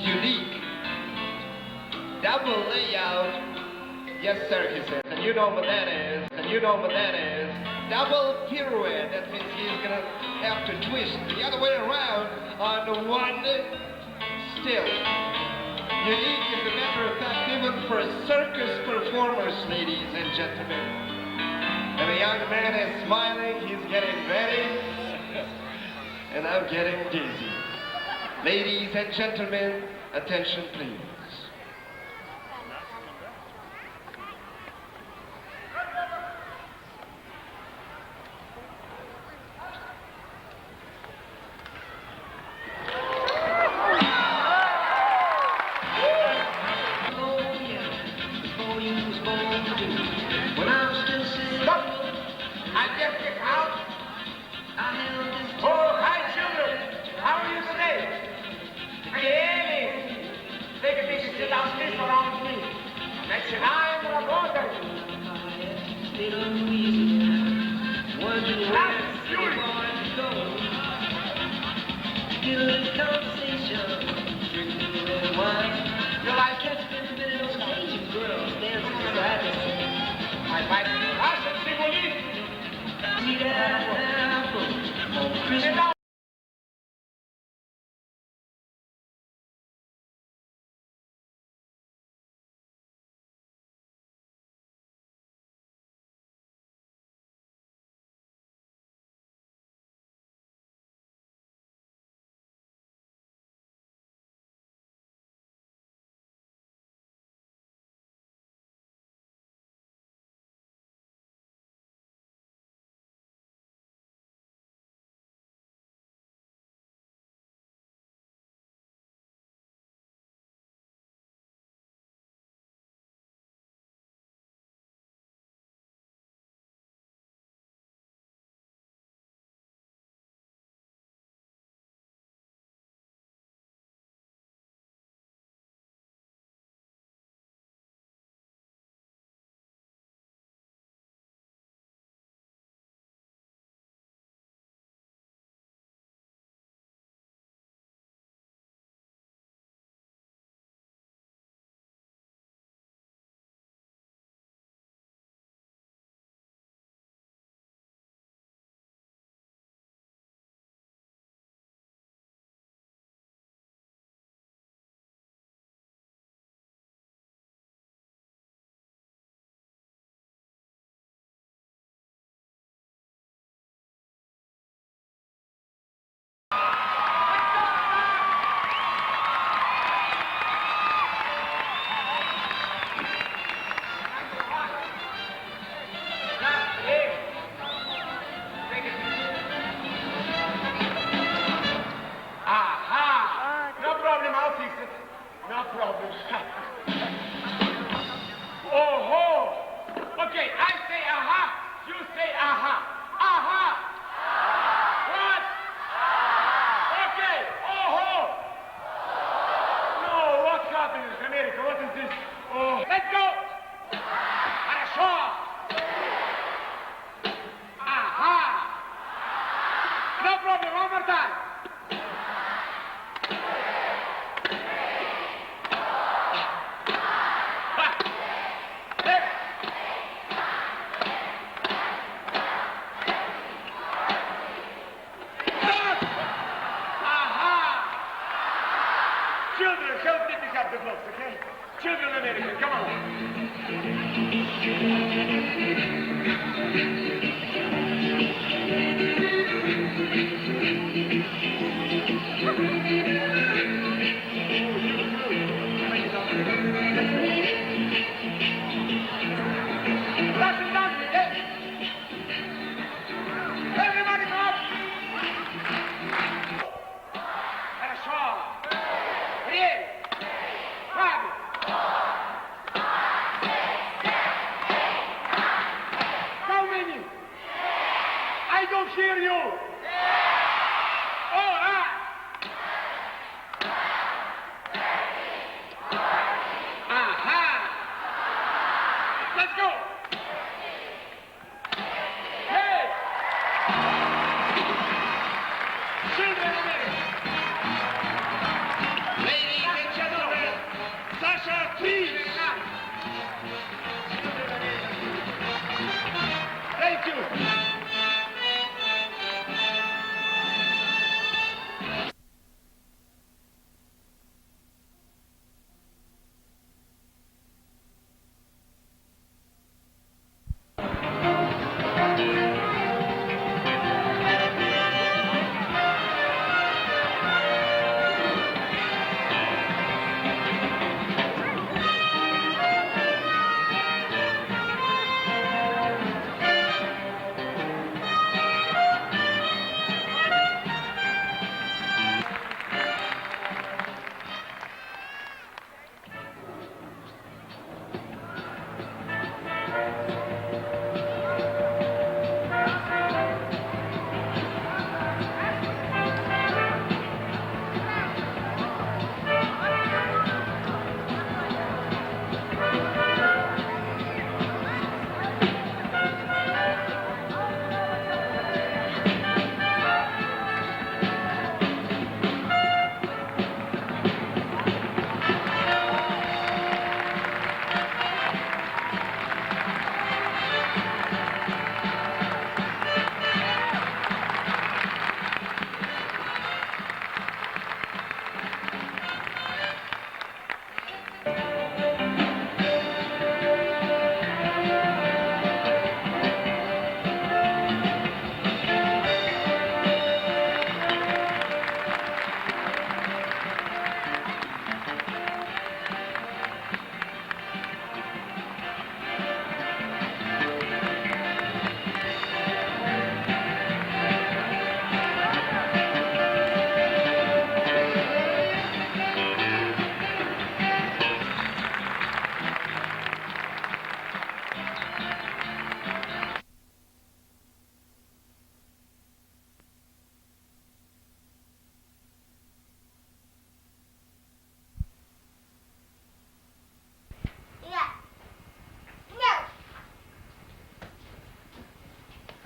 unique? Double layout. Yes, sir, he says. And you know what that is. And you know what that is. Double pirouette. That means he's gonna have to twist the other way around on one still. Unique, as a matter of fact, even for circus performers, ladies and gentlemen. And the young man is smiling, he's getting ready, and I'm getting dizzy. Ladies and gentlemen, attention please. Let's go! Hey!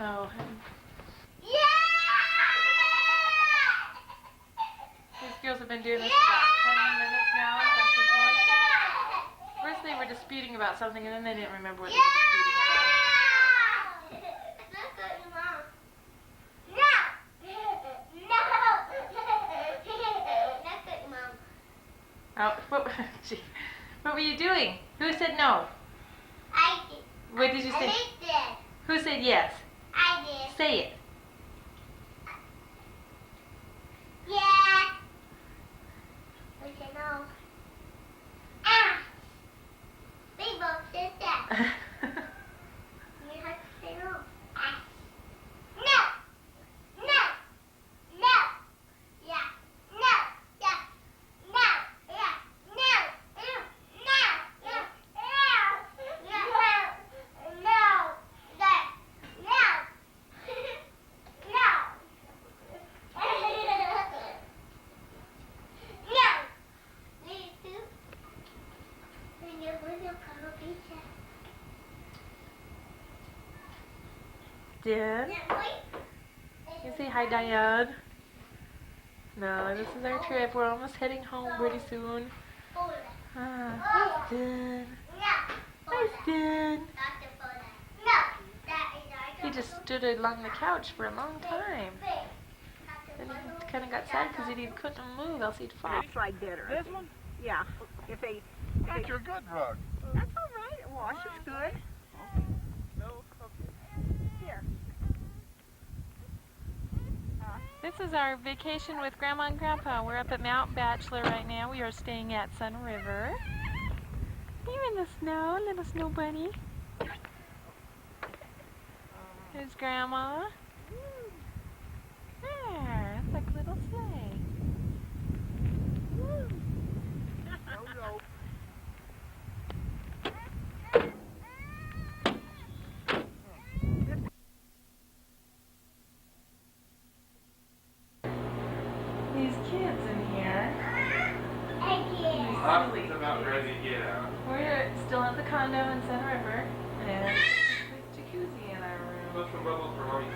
Oh, these girls have been doing this for about 10 minutes now, back and forth. First they were disputing about something and then they didn't remember what they were disputing about. Oh, what were you doing? Who said no? I did. What did you say? I did. Who said yes? I did. Say it. Yeah. I said no. Ah. We both said that. You have to say no. Ah. No. No. No. Yeah. No. Yeah. No. Yeah. No. No. No. No. No. No. No. That. No. No. No. Me too. And you're going to come up pizza. Dan? You say hi, Diane. No, this is our trip. We're almost heading home pretty soon. Ah, Dan. Hi, Dan. He just stood along the couch for a long time. Then he kind of got sad because he couldn't move, else he'd fall. It's like better. This one? Yeah. If they, That's your good rug. that's all right. It washes good. No, okay. Here. This is our vacation with Grandma and Grandpa. We're up at Mount Bachelor right now. We are staying at Sun River. You're in the snow, little snow bunny. There's Grandma. There, it's like a little sleigh. No. These kids in here. Lots of about ready to get out. We're still at the condo in Sun River, and there's a jacuzzi in our room. Put some bubbles for mommy.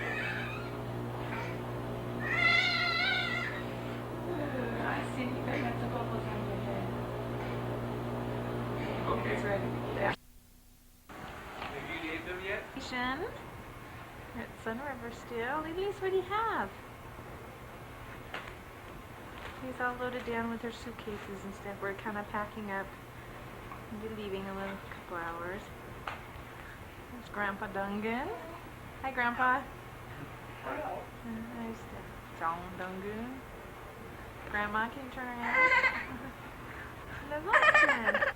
Ooh, I see you guys got some bubbles on your head. Okay. It's ready to get out. Have you named them yet? We're at Sun River still. Elise, what do you have? He's all loaded down with her suitcases and stuff. We're kind of packing up and be leaving in a couple hours. There's Grandpa Dungan. Hi, Grandpa. There's John Dungan. Grandma, can you turn around? There's Austin.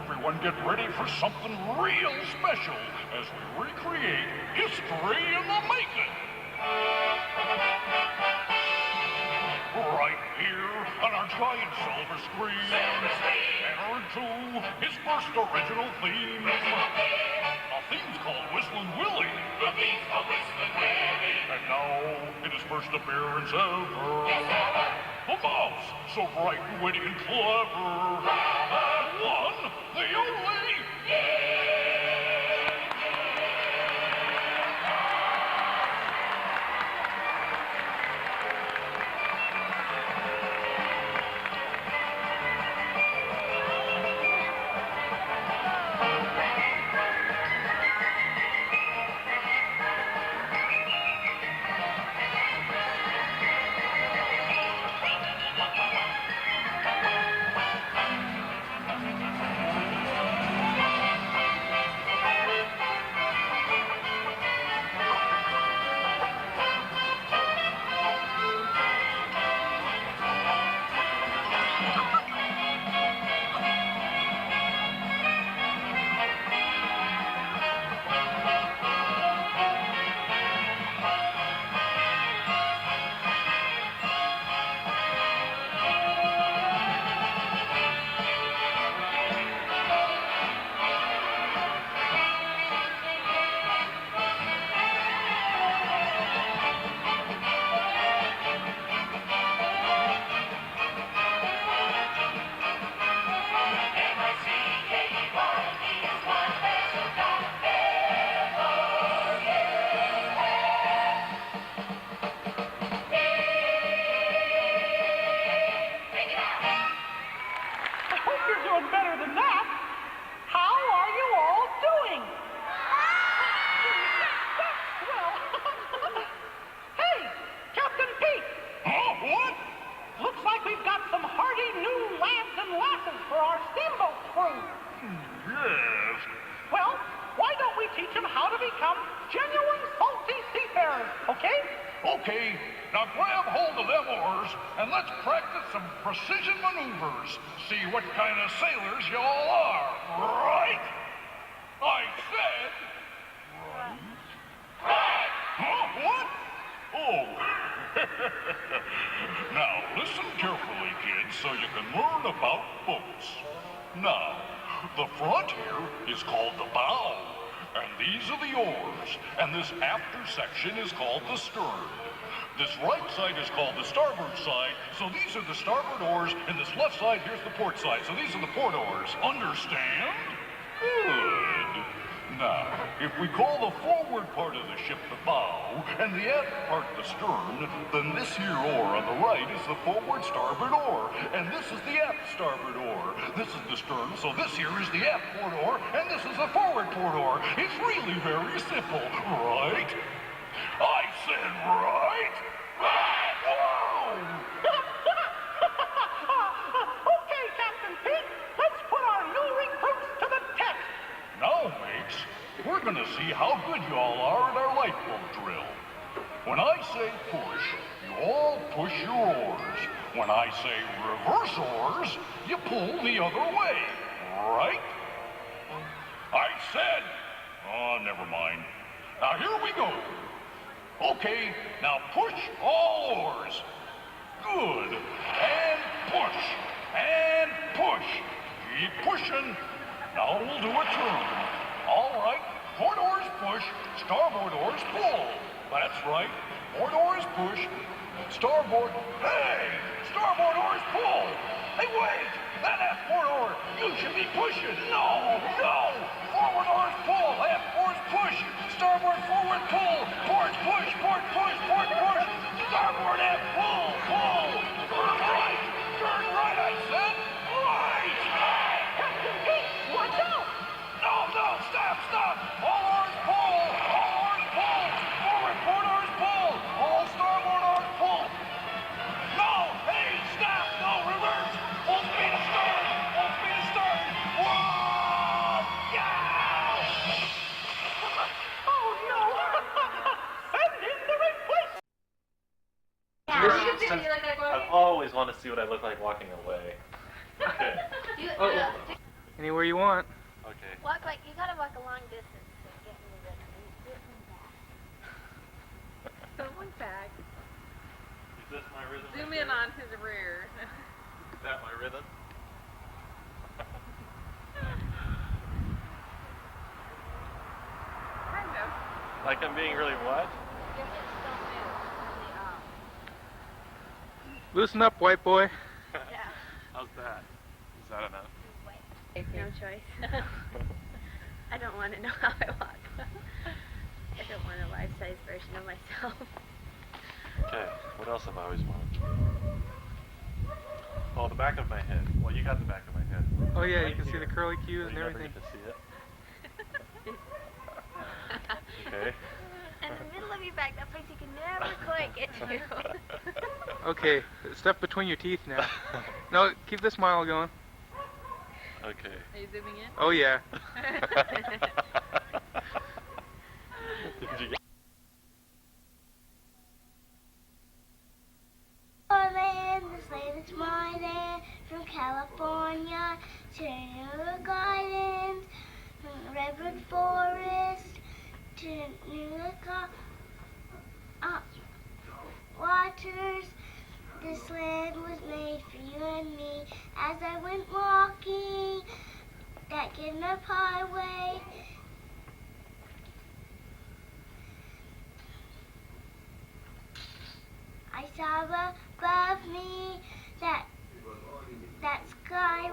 Everyone get ready for something real special as we recreate history in the making. Right here on our giant silver screen. Enter into his first original theme. The theme's called Whistling Willie. The theme's called Whistling Willie. And now, in his first appearance ever. The mouse, so bright and witty and clever. One, the only. Precision maneuvers. See what kind of sailors y'all are, right? I said... Right. Huh? What? Oh. Now, listen carefully, kids, so you can learn about boats. Now, the front here is called the bow, and these are the oars, and this after section is called the stern. This right side is called the starboard side, so these are the starboard oars, and this left side, here's the port side, so these are the port oars. Understand? Good. Now, if we call the forward part of the ship the bow, and the aft part the stern, then this here oar on the right is the forward starboard oar, and this is the aft starboard oar. This is the stern, so this here is the aft port oar, and this is the forward port oar. It's really very simple, right? I said right? Right! Whoa! Okay, Captain Pete, let's put our new recruits to the test. Now, mates, we're gonna see how good y'all are at our lifeboat drill. When I say push, you all push your oars. When I say reverse oars, you pull the other way, right? I said... Oh, never mind. Now, here we go. Okay, now push all oars. Good. And push. And push. Keep pushing. Now we'll do a turn. All right. Port oars push. Starboard oars pull. That's right. Port oars push. Starboard. Hey! Starboard oars pull. Hey, wait! That aft port oar. You should be pushing. No! No! Forward oars pull. Aft oars push. Starboard forward pull. Port push. Port push. Port push. Starboard aft pull. Pull. Turn right. Turn right, I said. Right. Captain Pete, watch out! No, no, stop, stop. All oars pull. All oars pull. Forward port oars pull. All starboard oars pull. No, hey, stop. No, reverse. Full speed astern. Full speed astern. Whoa! Yeah! Oh, no! Send in the replacement! I've always wanted to see what I look like walking away. Okay. Anywhere you want. Okay. Walk like you gotta walk a long distance to get in the rhythm. Do it from back. Someone back. Is this my rhythm? Zoom right in there? on his rear. Is that my rhythm? Kind of. Like I'm being really what? Loosen up, white boy. How's that? Is that enough? No choice. I don't want to know how I walk. I don't want a life-size version of myself. Okay, what else have I always wanted? Oh, the back of my head. Well, you got the back of my head. Oh yeah, Right you can see here. the curly cues But and you never everything. get to see it. Okay. In the middle of your back, that place you can never quite get to. Okay, step between your teeth now. No, keep the smile going. Okay. Are you zooming in? Oh yeah. Did you get Land, this land is my land, from California to New York Island, from the redwood forest to New York waters. This land was made for you and me. As I went walking that Kidnap Highway, I saw above me that sky.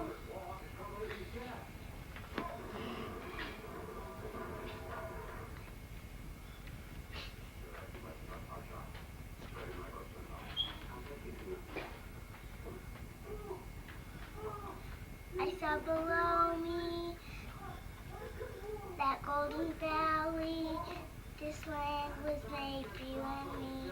I saw below me that golden valley. This land was made for you and me.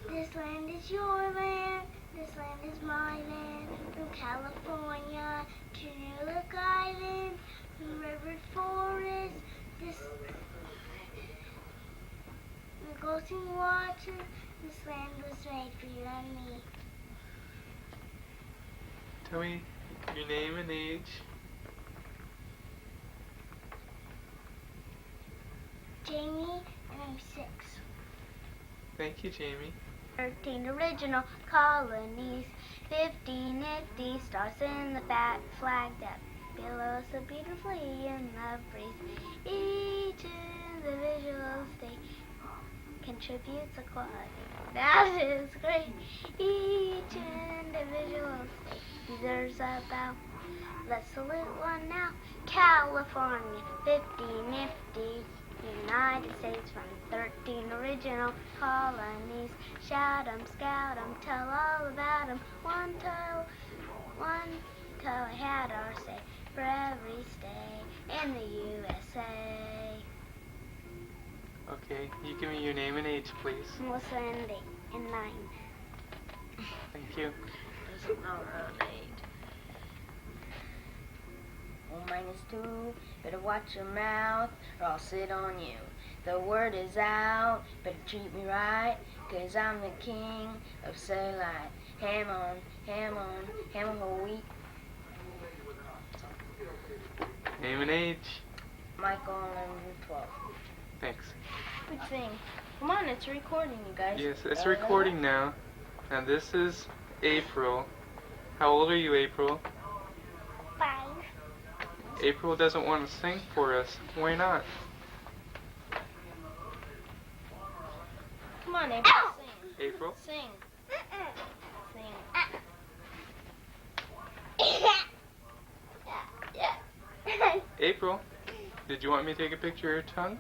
This land is your land, this land is my land, from California to New York Island, from redwood forest, the golden water, this land was made for you and me. Tell me your name and age. Jamie, and I'm 6. Thank you, Jamie. 13 original colonies, 50 nifty stars in the flag that billows so beautifully in the breeze. Each individual state contributes a quality that is great. Each individual state deserves a bow. Let's salute one now. California, 50 nifty. United States from 13 original colonies. Shout 'em, scout 'em, tell all about 'em. One toe had our say for every state in the USA. Okay, you give me your name and age, please. Melissa and 8 and 9. Thank you. Doesn't know her age. Oh, -2, better watch your mouth, or I'll sit on you. The word is out, better treat me right, 'cause I'm the king of Saylight. Ham on whole wheat. Name and age. Michael, I'm 12. Thanks. Good thing. Come on, it's recording, you guys. Yes, it's recording now. And this is April. How old are you, April? 5. April doesn't want to sing for us. Why not? Come on, April, sing. April? Sing. Sing. April, did you want me to take a picture of your tongue?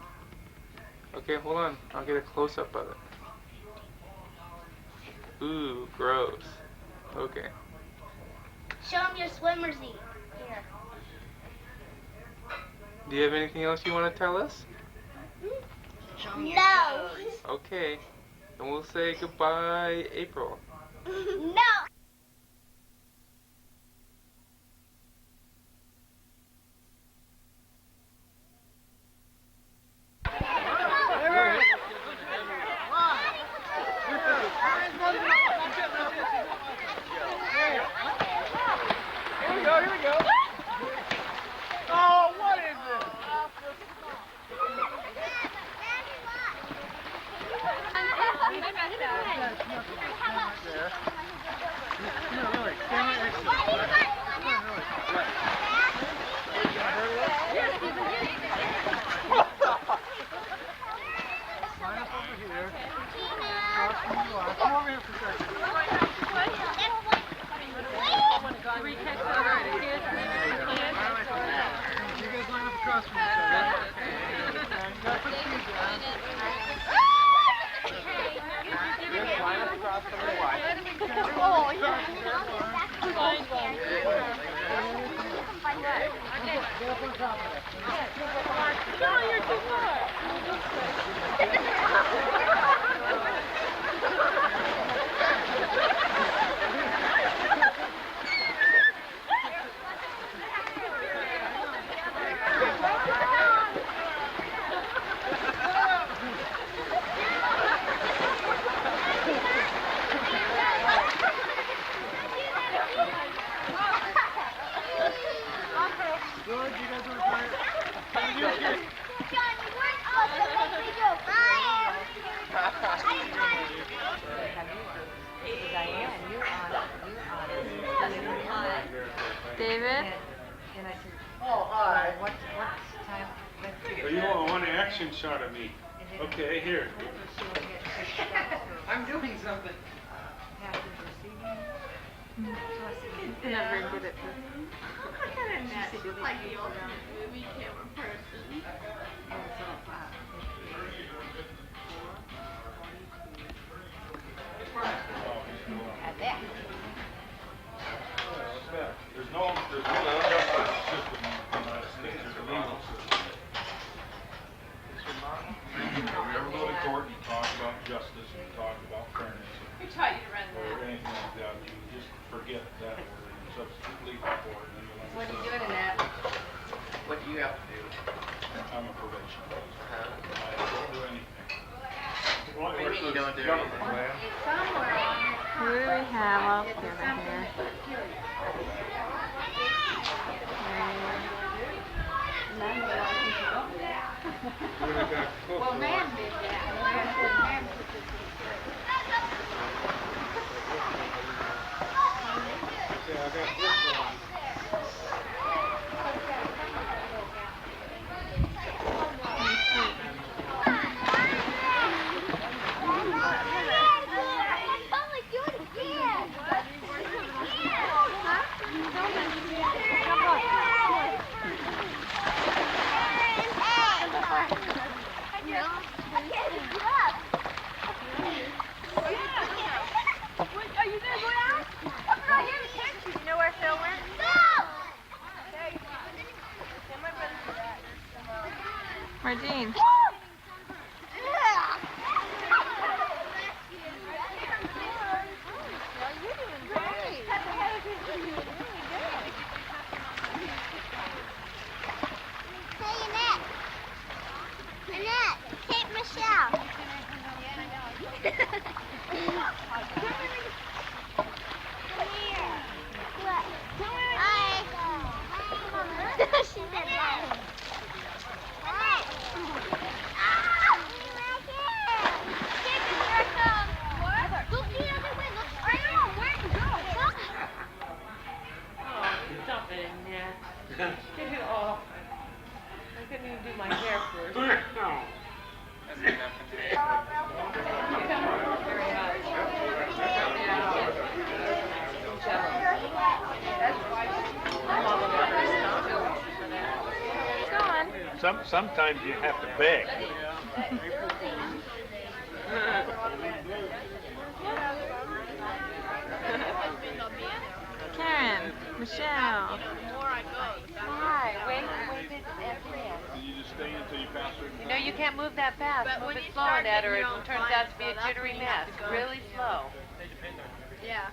Okay, hold on. I'll get a close-up of it. Ooh, gross. Okay. Show them your swimmer's ear. Here. Do you have anything else you want to tell us? No. Okay. Then we'll say goodbye, April. No. Here we go. across from each other. Line up across from your wife. Oh, yeah. No, you're too far. Good, you guys are retired. David? Oh, hi. What's time? Well, you want an action shot of me. Okay, here. I'm doing something. Never did it. Like the old movie camera person. At that. There's no justice system in the United States. There's a legal system. If you ever go to court and you talk about justice and you talk about fairness Who taught you to run or that? anything like that, you just forget that word and substitute legal for it, and then you'll What are you understand. doing in that? What do you have to do? I'm a probation officer. I don't do anything. What do you mean you don't do anything? Who do we have all together here? Well, man did that. Man put this Yeah, I got this one. Are you gonna go down? I'm right here to catch you. You know where Phil went? Okay. Yeah, my brother's a rat. Martine. You're doing great. Hey, Annette. Annette, Kate Michelle. What? Hi. She said hi. Hi. Ah, you like it? Kate, here it comes. What? Look the other way. Look. I know. Where to go? Look. Oh, stop it, Annette. Get it off. I couldn't even do my hair first. Sometimes you have to beg. Karen, Michelle. Hi, wait till it's empty. You just stay until you pass through. You know, you can't move that fast. Move it slow on that or it turns out to be a jittery mess. Really slow. Yeah.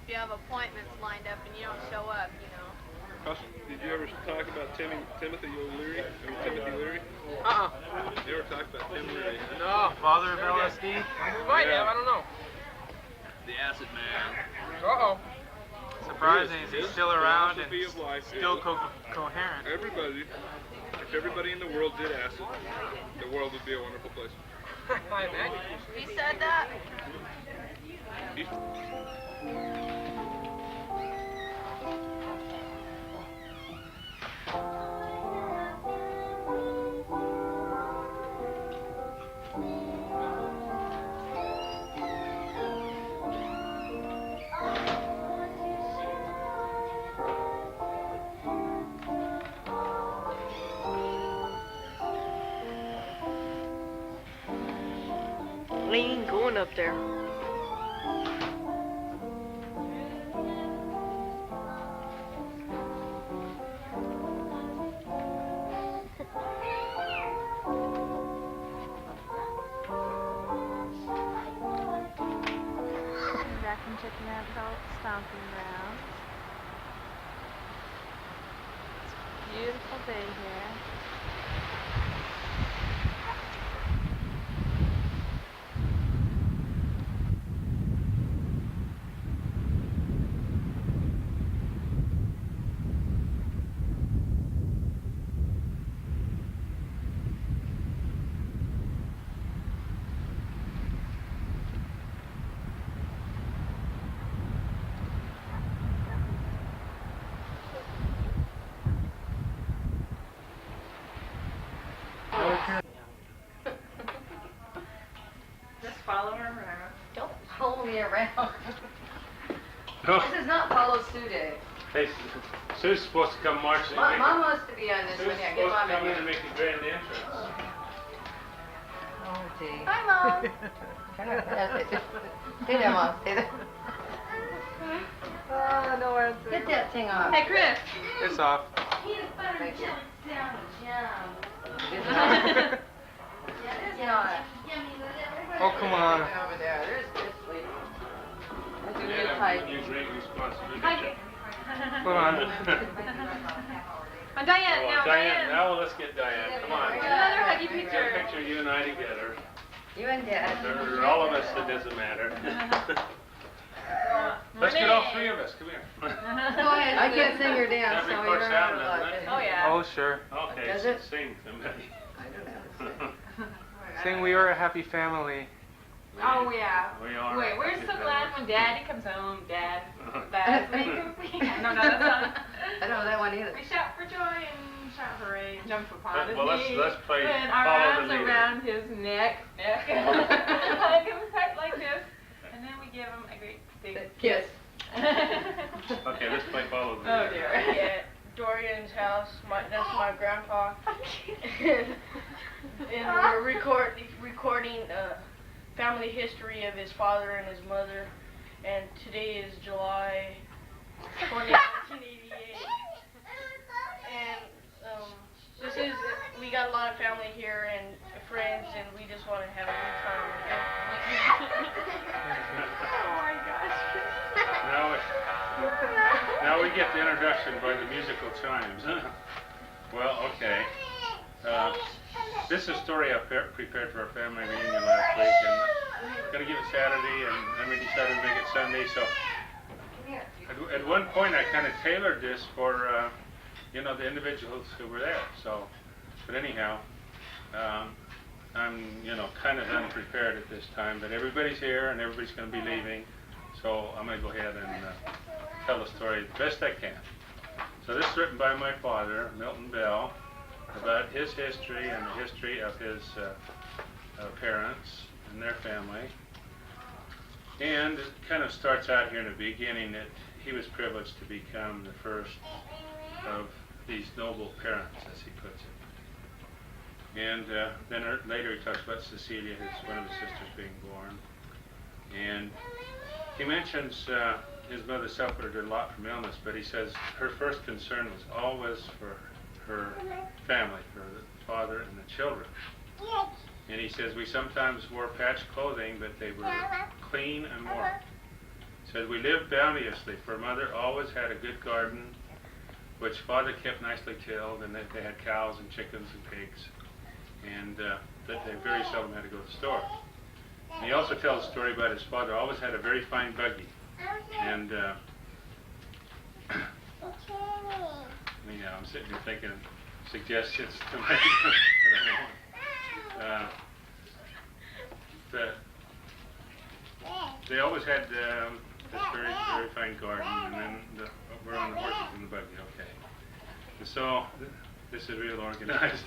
If you have appointments lined up and you don't show up, you know. Did you ever talk about Timothy O'Leary? Or Timothy Leary? Did you ever talk about Tim Leary? No, father of LSD. Might have, I don't know. The Acid Man. Uh-oh. Surprising, he's still around and philosophy of life still is coherent. If everybody in the world did acid, the world would be a wonderful place. I imagine. He said that? ain't going up there. Back from Chicken Stomping Grounds. It's a beautiful day here. Just follow her around. Don't follow me around. No. This is not follow Sue Day. Hey, Sue's supposed to come marching. Mom wants to be on this Sue's one. Yeah, supposed get to Mom in come in here. and make a grand entrance. Oh, gee. Hi, Mom. Stay there, Mom. Stay there. Oh, no worries. Get that thing off. Hey, Chris. It's off. Thank you. Oh, come on. Over there. There's sleep. That's a good Yeah, fight. you great responsibility. Hold on. Oh, Diane, Oh, now, Diane, now let's get Diane. Come on. Another huggy Get a picture. picture of you and I together. You and Dad. For all of us, it doesn't matter. Let's get all three of us. Come here. Go ahead. I can't sing or dance, That so records you're sound, out doesn't it? Oh, yeah. Oh, sure. Okay, Does so it? sing somebody. Sing We Are a Happy Family. Oh, yeah. We are. Wait, we're happy so family. glad when Daddy comes home. Dad, that's me complete. No, no, that's not. I don't know that one either. We shout for joy and shout hooray, jump upon his Well, knee. let's play Put our Follow the arms Leader. around his neck, hug him tight like this, and then we give him a great big Kiss. Okay, let's play Follow the Oh Leader. dear. At Dorian's house, that's my grandpa. And we're recording family history of his father and his mother. And today is July 20, 1988. And we got a lot of family here and friends, and we just want to have a good time. Oh my gosh. Now we get the introduction by the musical chimes. Well, okay. This is a story I prepared for our family reunion last week, and I'm going to give it Saturday, and then we decided to make it Sunday. So at one point, I kind of tailored this for, the individuals who were there. So, but anyhow, I'm, kind of unprepared at this time, but everybody's here, and everybody's going to be leaving. So I'm going to go ahead and tell the story the best I can. So this is written by my father, Milton Bell, about his history and the history of his parents and their family. And it kind of starts out here in the beginning that he was privileged to become the first of these noble parents, as he puts it. And then later he talks about Cecilia, one of his sisters, being born. And he mentions his mother suffered a lot from illness, but he says her first concern was always for her family, for the father and the children. And he says we sometimes wore patched clothing, but they were clean and warm. He says we lived bounteously, for mother always had a good garden, which father kept nicely tilled, and they had cows and chickens and pigs, and that they very seldom had to go to the store. And he also tells a story about his father always had a very fine buggy, and I'm sitting here thinking of suggestions to my they always had this very, very fine garden, and then we're on the horses in the buggy, okay. And so this is real organized.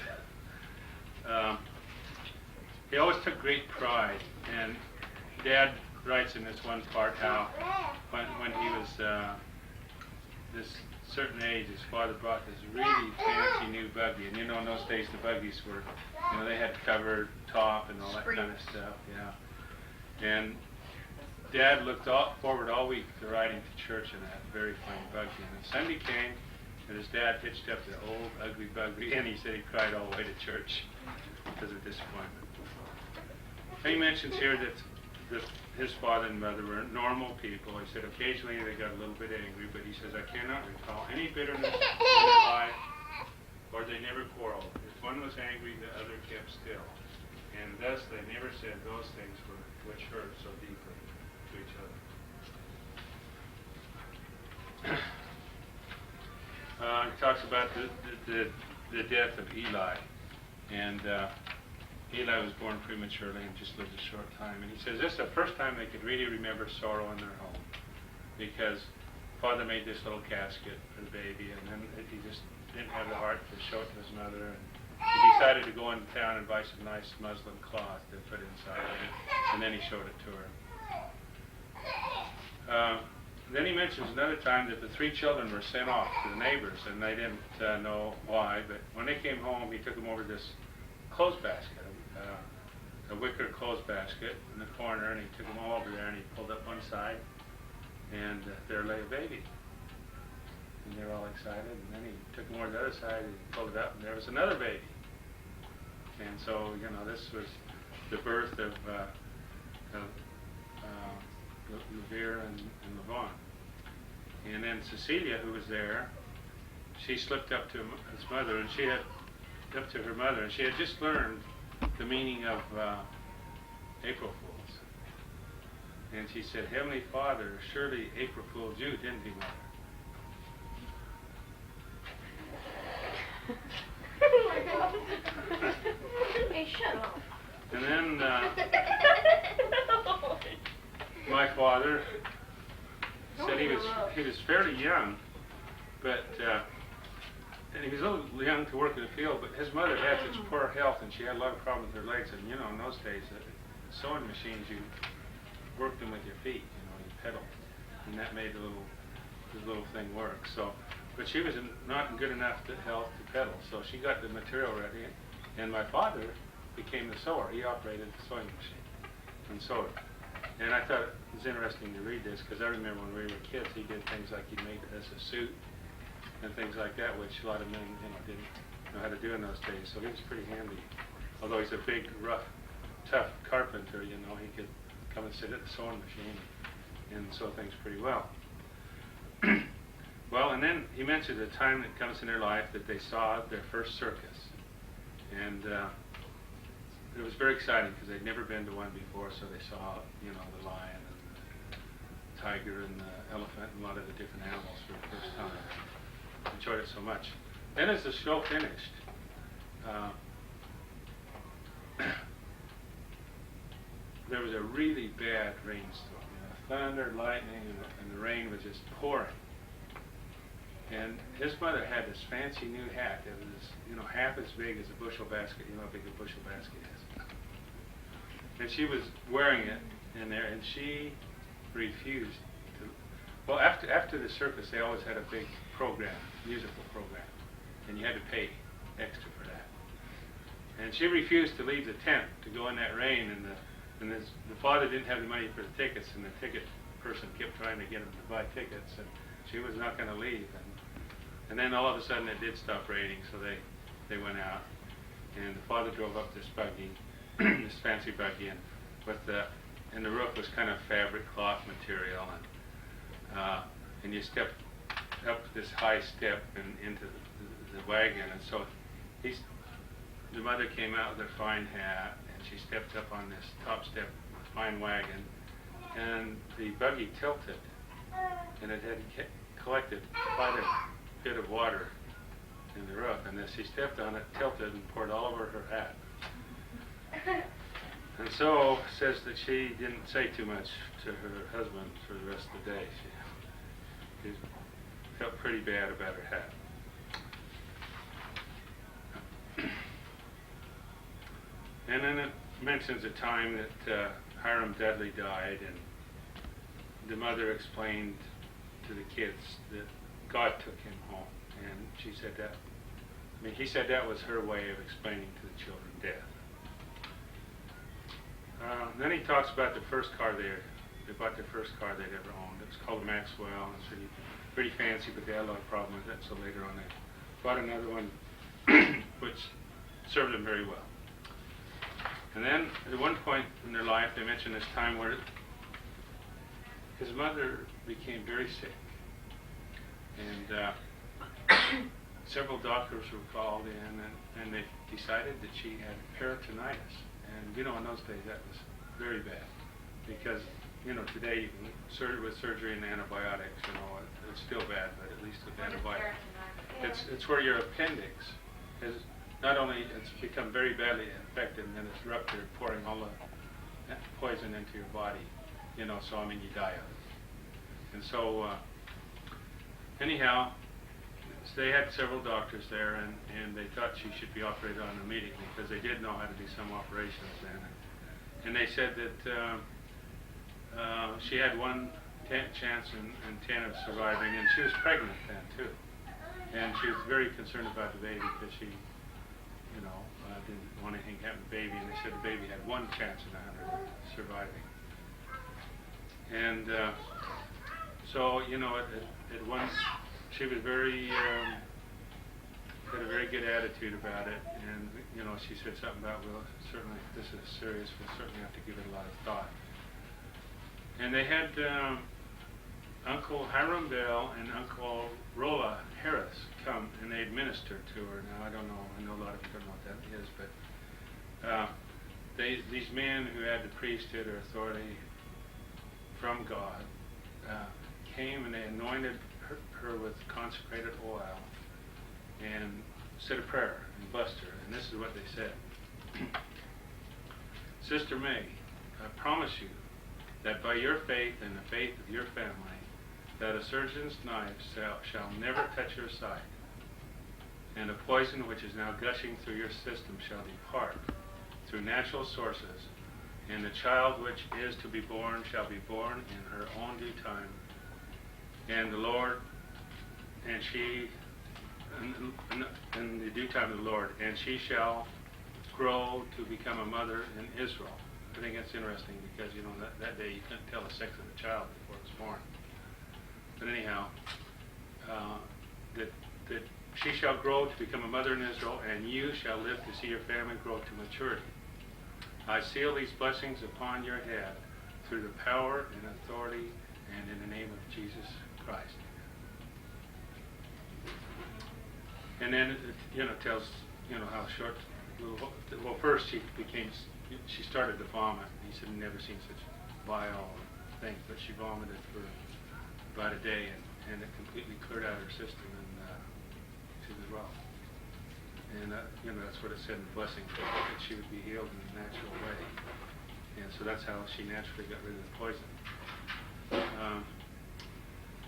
He always took great pride, and Dad writes in this one part how when he was this certain age, his father brought this really fancy new buggy, and in those days the buggies were, they had covered top and all that kind of stuff, yeah. And Dad looked forward all week to riding to church in that very fine buggy. And Sunday came, and his dad hitched up the old ugly buggy, and he said he cried all the way to church because of disappointment. And he mentions here that his father and mother were normal people. He said occasionally they got a little bit angry, but he says, I cannot recall any bitterness in their life, or they never quarreled. If one was angry, the other kept still. And thus they never said those things which hurt so deeply to each other. He talks about the death of Eli. And Eli was born prematurely and just lived a short time. And he says this is the first time they could really remember sorrow in their home, because Father made this little casket for the baby, and then he just didn't have the heart to show it to his mother. And he decided to go into town and buy some nice muslin cloth to put inside of it, and then he showed it to her. Then he mentions another time that the 3 children were sent off to the neighbors, and they didn't know why, but when they came home, he took them over to this clothes basket, a wicker clothes basket in the corner, and he took them all over there, and he pulled up one side, and there lay a baby. And they were all excited, and then he took them over to the other side, and he pulled it up, and there was another baby. And so, this was the birth of Levere and Levon. And then Cecilia, who was there, she slipped up to his mother, and she had just learned the meaning of April Fools. And she said, Heavenly Father, surely April fooled you, didn't he, Mother? Hey, shut up. And then my father said he was fairly young, but and he was a little young to work in the field, but his mother had such poor health, and she had a lot of problems with her legs. And in those days, sewing machines, you worked them with your feet. You pedaled, and that made the little thing work. So, but she was not in good enough health to pedal, so she got the material ready, and my father became the sewer. He operated the sewing machine and sewed. And I thought it was interesting to read this, because I remember when we were kids, he did things like he made us a suit and things like that, which a lot of men, didn't know how to do in those days. So he was pretty handy. Although he's a big, rough, tough carpenter, he could come and sit at the sewing machine and sew things pretty well. Well, and then he mentioned a time that comes in their life that they saw their first circus. And it was very exciting, because they'd never been to one before, so they saw, the lion and the tiger and the elephant and a lot of the different animals for the first time. Enjoyed it so much. Then as the show finished, there was a really bad rainstorm. Thunder, lightning, and the rain was just pouring. And his mother had this fancy new hat that was, half as big as a bushel basket. You know how big a bushel basket is. And she was wearing it in there, and she refused to. Well, after the circus, they always had a big program, musical program, and you had to pay extra for that. And she refused to leave the tent to go in that rain, and the father didn't have the money for the tickets, and the ticket person kept trying to get him to buy tickets, and she was not going to leave. And then all of a sudden it did stop raining, so they went out, and the father drove up this buggy, this fancy buggy, and the roof was kind of fabric cloth material, and you stepped up this high step and into the wagon, and so the mother came out with her fine hat, and she stepped up on this top step of the fine wagon, and the buggy tilted, and it had collected quite a bit of water in the roof, and as she stepped on it, tilted and poured all over her hat. And so says that she didn't say too much to her husband for the rest of the day. She felt pretty bad about her hat. And then it mentions a time that Hiram Dudley died, and the mother explained to the kids that God took him home. And she said that, he said that was her way of explaining to the children death. Then he talks about the first car they bought their first car they'd ever owned. It was called a Maxwell. It's pretty fancy, but they had a lot of problems with it. So later on, they bought another one, which served them very well. And then at one point in their life, they mentioned this time where his mother became very sick, and several doctors were called in, and they decided that she had peritonitis. And in those days that was very bad, because today with surgery and antibiotics, it's still bad, but at least with antibiotics, it's where your appendix is not only it's become very badly infected, and then it's ruptured, pouring all the poison into your body. So you die of it. And so anyhow, they had several doctors there, and they thought she should be operated on immediately, because they did know how to do some operations then. And they said that she had one chance in 10 of surviving, and she was pregnant then too. And she was very concerned about the baby, because she, didn't want anything to happen to the baby, and they said the baby had one chance in 100 of surviving. And so, at once, she was very, had a very good attitude about it, and, she said something about, well, certainly, this is serious, we'll certainly have to give it a lot of thought. And they had Uncle Hiram Bell and Uncle Rolla Harris come, and they administered to her. Now, I don't know, I know a lot of you don't know what that is, but these men who had the priesthood or authority from God came, and they anointed her with consecrated oil and said a prayer and blessed her. And this is what they said. Sister May, I promise you that by your faith and the faith of your family, that a surgeon's knife shall never touch your side, and the poison which is now gushing through your system shall depart through natural sources, and the child which is to be born shall be born in her own due time. And the Lord, and she, in the due time of the Lord, and she shall grow to become a mother in Israel. I think that's interesting, because that day you couldn't tell the sex of the child before it was born. But anyhow, that she shall grow to become a mother in Israel, and you shall live to see your family grow to maturity. I seal these blessings upon your head through the power and authority and in the name of Jesus Christ. And then it tells how short. Well, first she started to vomit. He said he'd never seen such vile things, but she vomited for about a day, and it completely cleared out her system, and she was well. And that's what it said in the blessing, that she would be healed in a natural way. And so that's how she naturally got rid of the poison.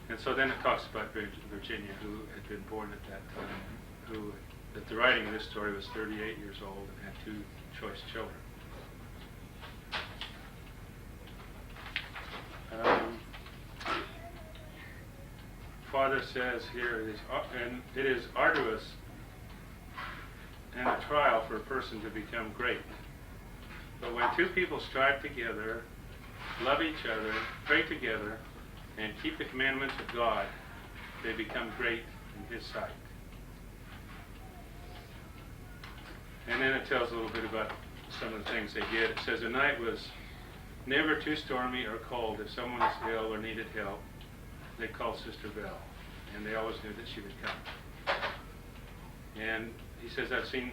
And so then it talks about Virginia, who had been born at that time, who, at the writing of this story, was 38 years old and had 2 choice children. Father says here, it is arduous and a trial for a person to become great. But when 2 people strive together, love each other, pray together, and keep the commandments of God, they become great in His sight. And then it tells a little bit about some of the things they did. It says the night was never too stormy or cold. If someone was ill or needed help, they called Sister Bell, and they always knew that she would come. And he says, I've seen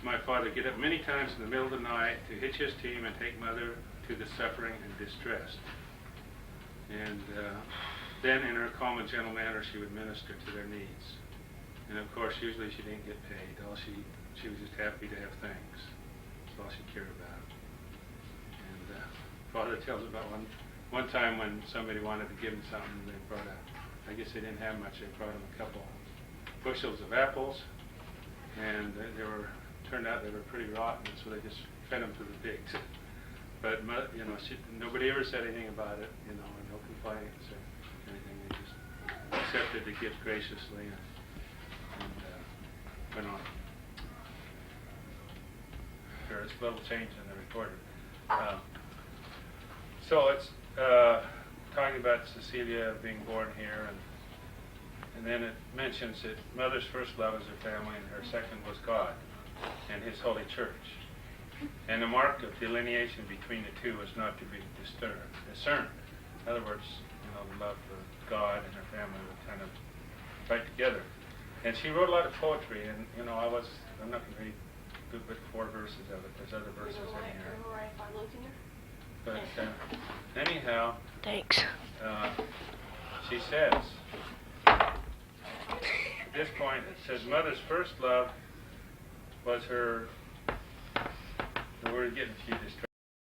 my father get up many times in the middle of the night to hitch his team and take Mother to the suffering and distressed. And then in her calm and gentle manner, she would minister to their needs. And of course, usually she didn't get paid. She was just happy to have things. That's all she cared about. And Father tells about one time when somebody wanted to give him something, they brought I guess they didn't have much, they brought him a couple bushels of apples, and turned out they were pretty rotten, so they just fed them to the pigs. But nobody ever said anything about it, no complaints or anything. They just accepted the gift graciously and went on. There's a little change in the recorder. So it's talking about Cecilia being born here, and then it mentions that mother's first love is her family, and her second was God and His holy church. And the mark of delineation between the two is not to be discerned. In other words, the love for God and her family were kind of right together. And she wrote a lot of poetry, and I'm not going to read but 4 verses of it. There's other verses in here. But anyhow, thanks. She says, at this point, it says, mother's first love was her, we're getting a few distractions.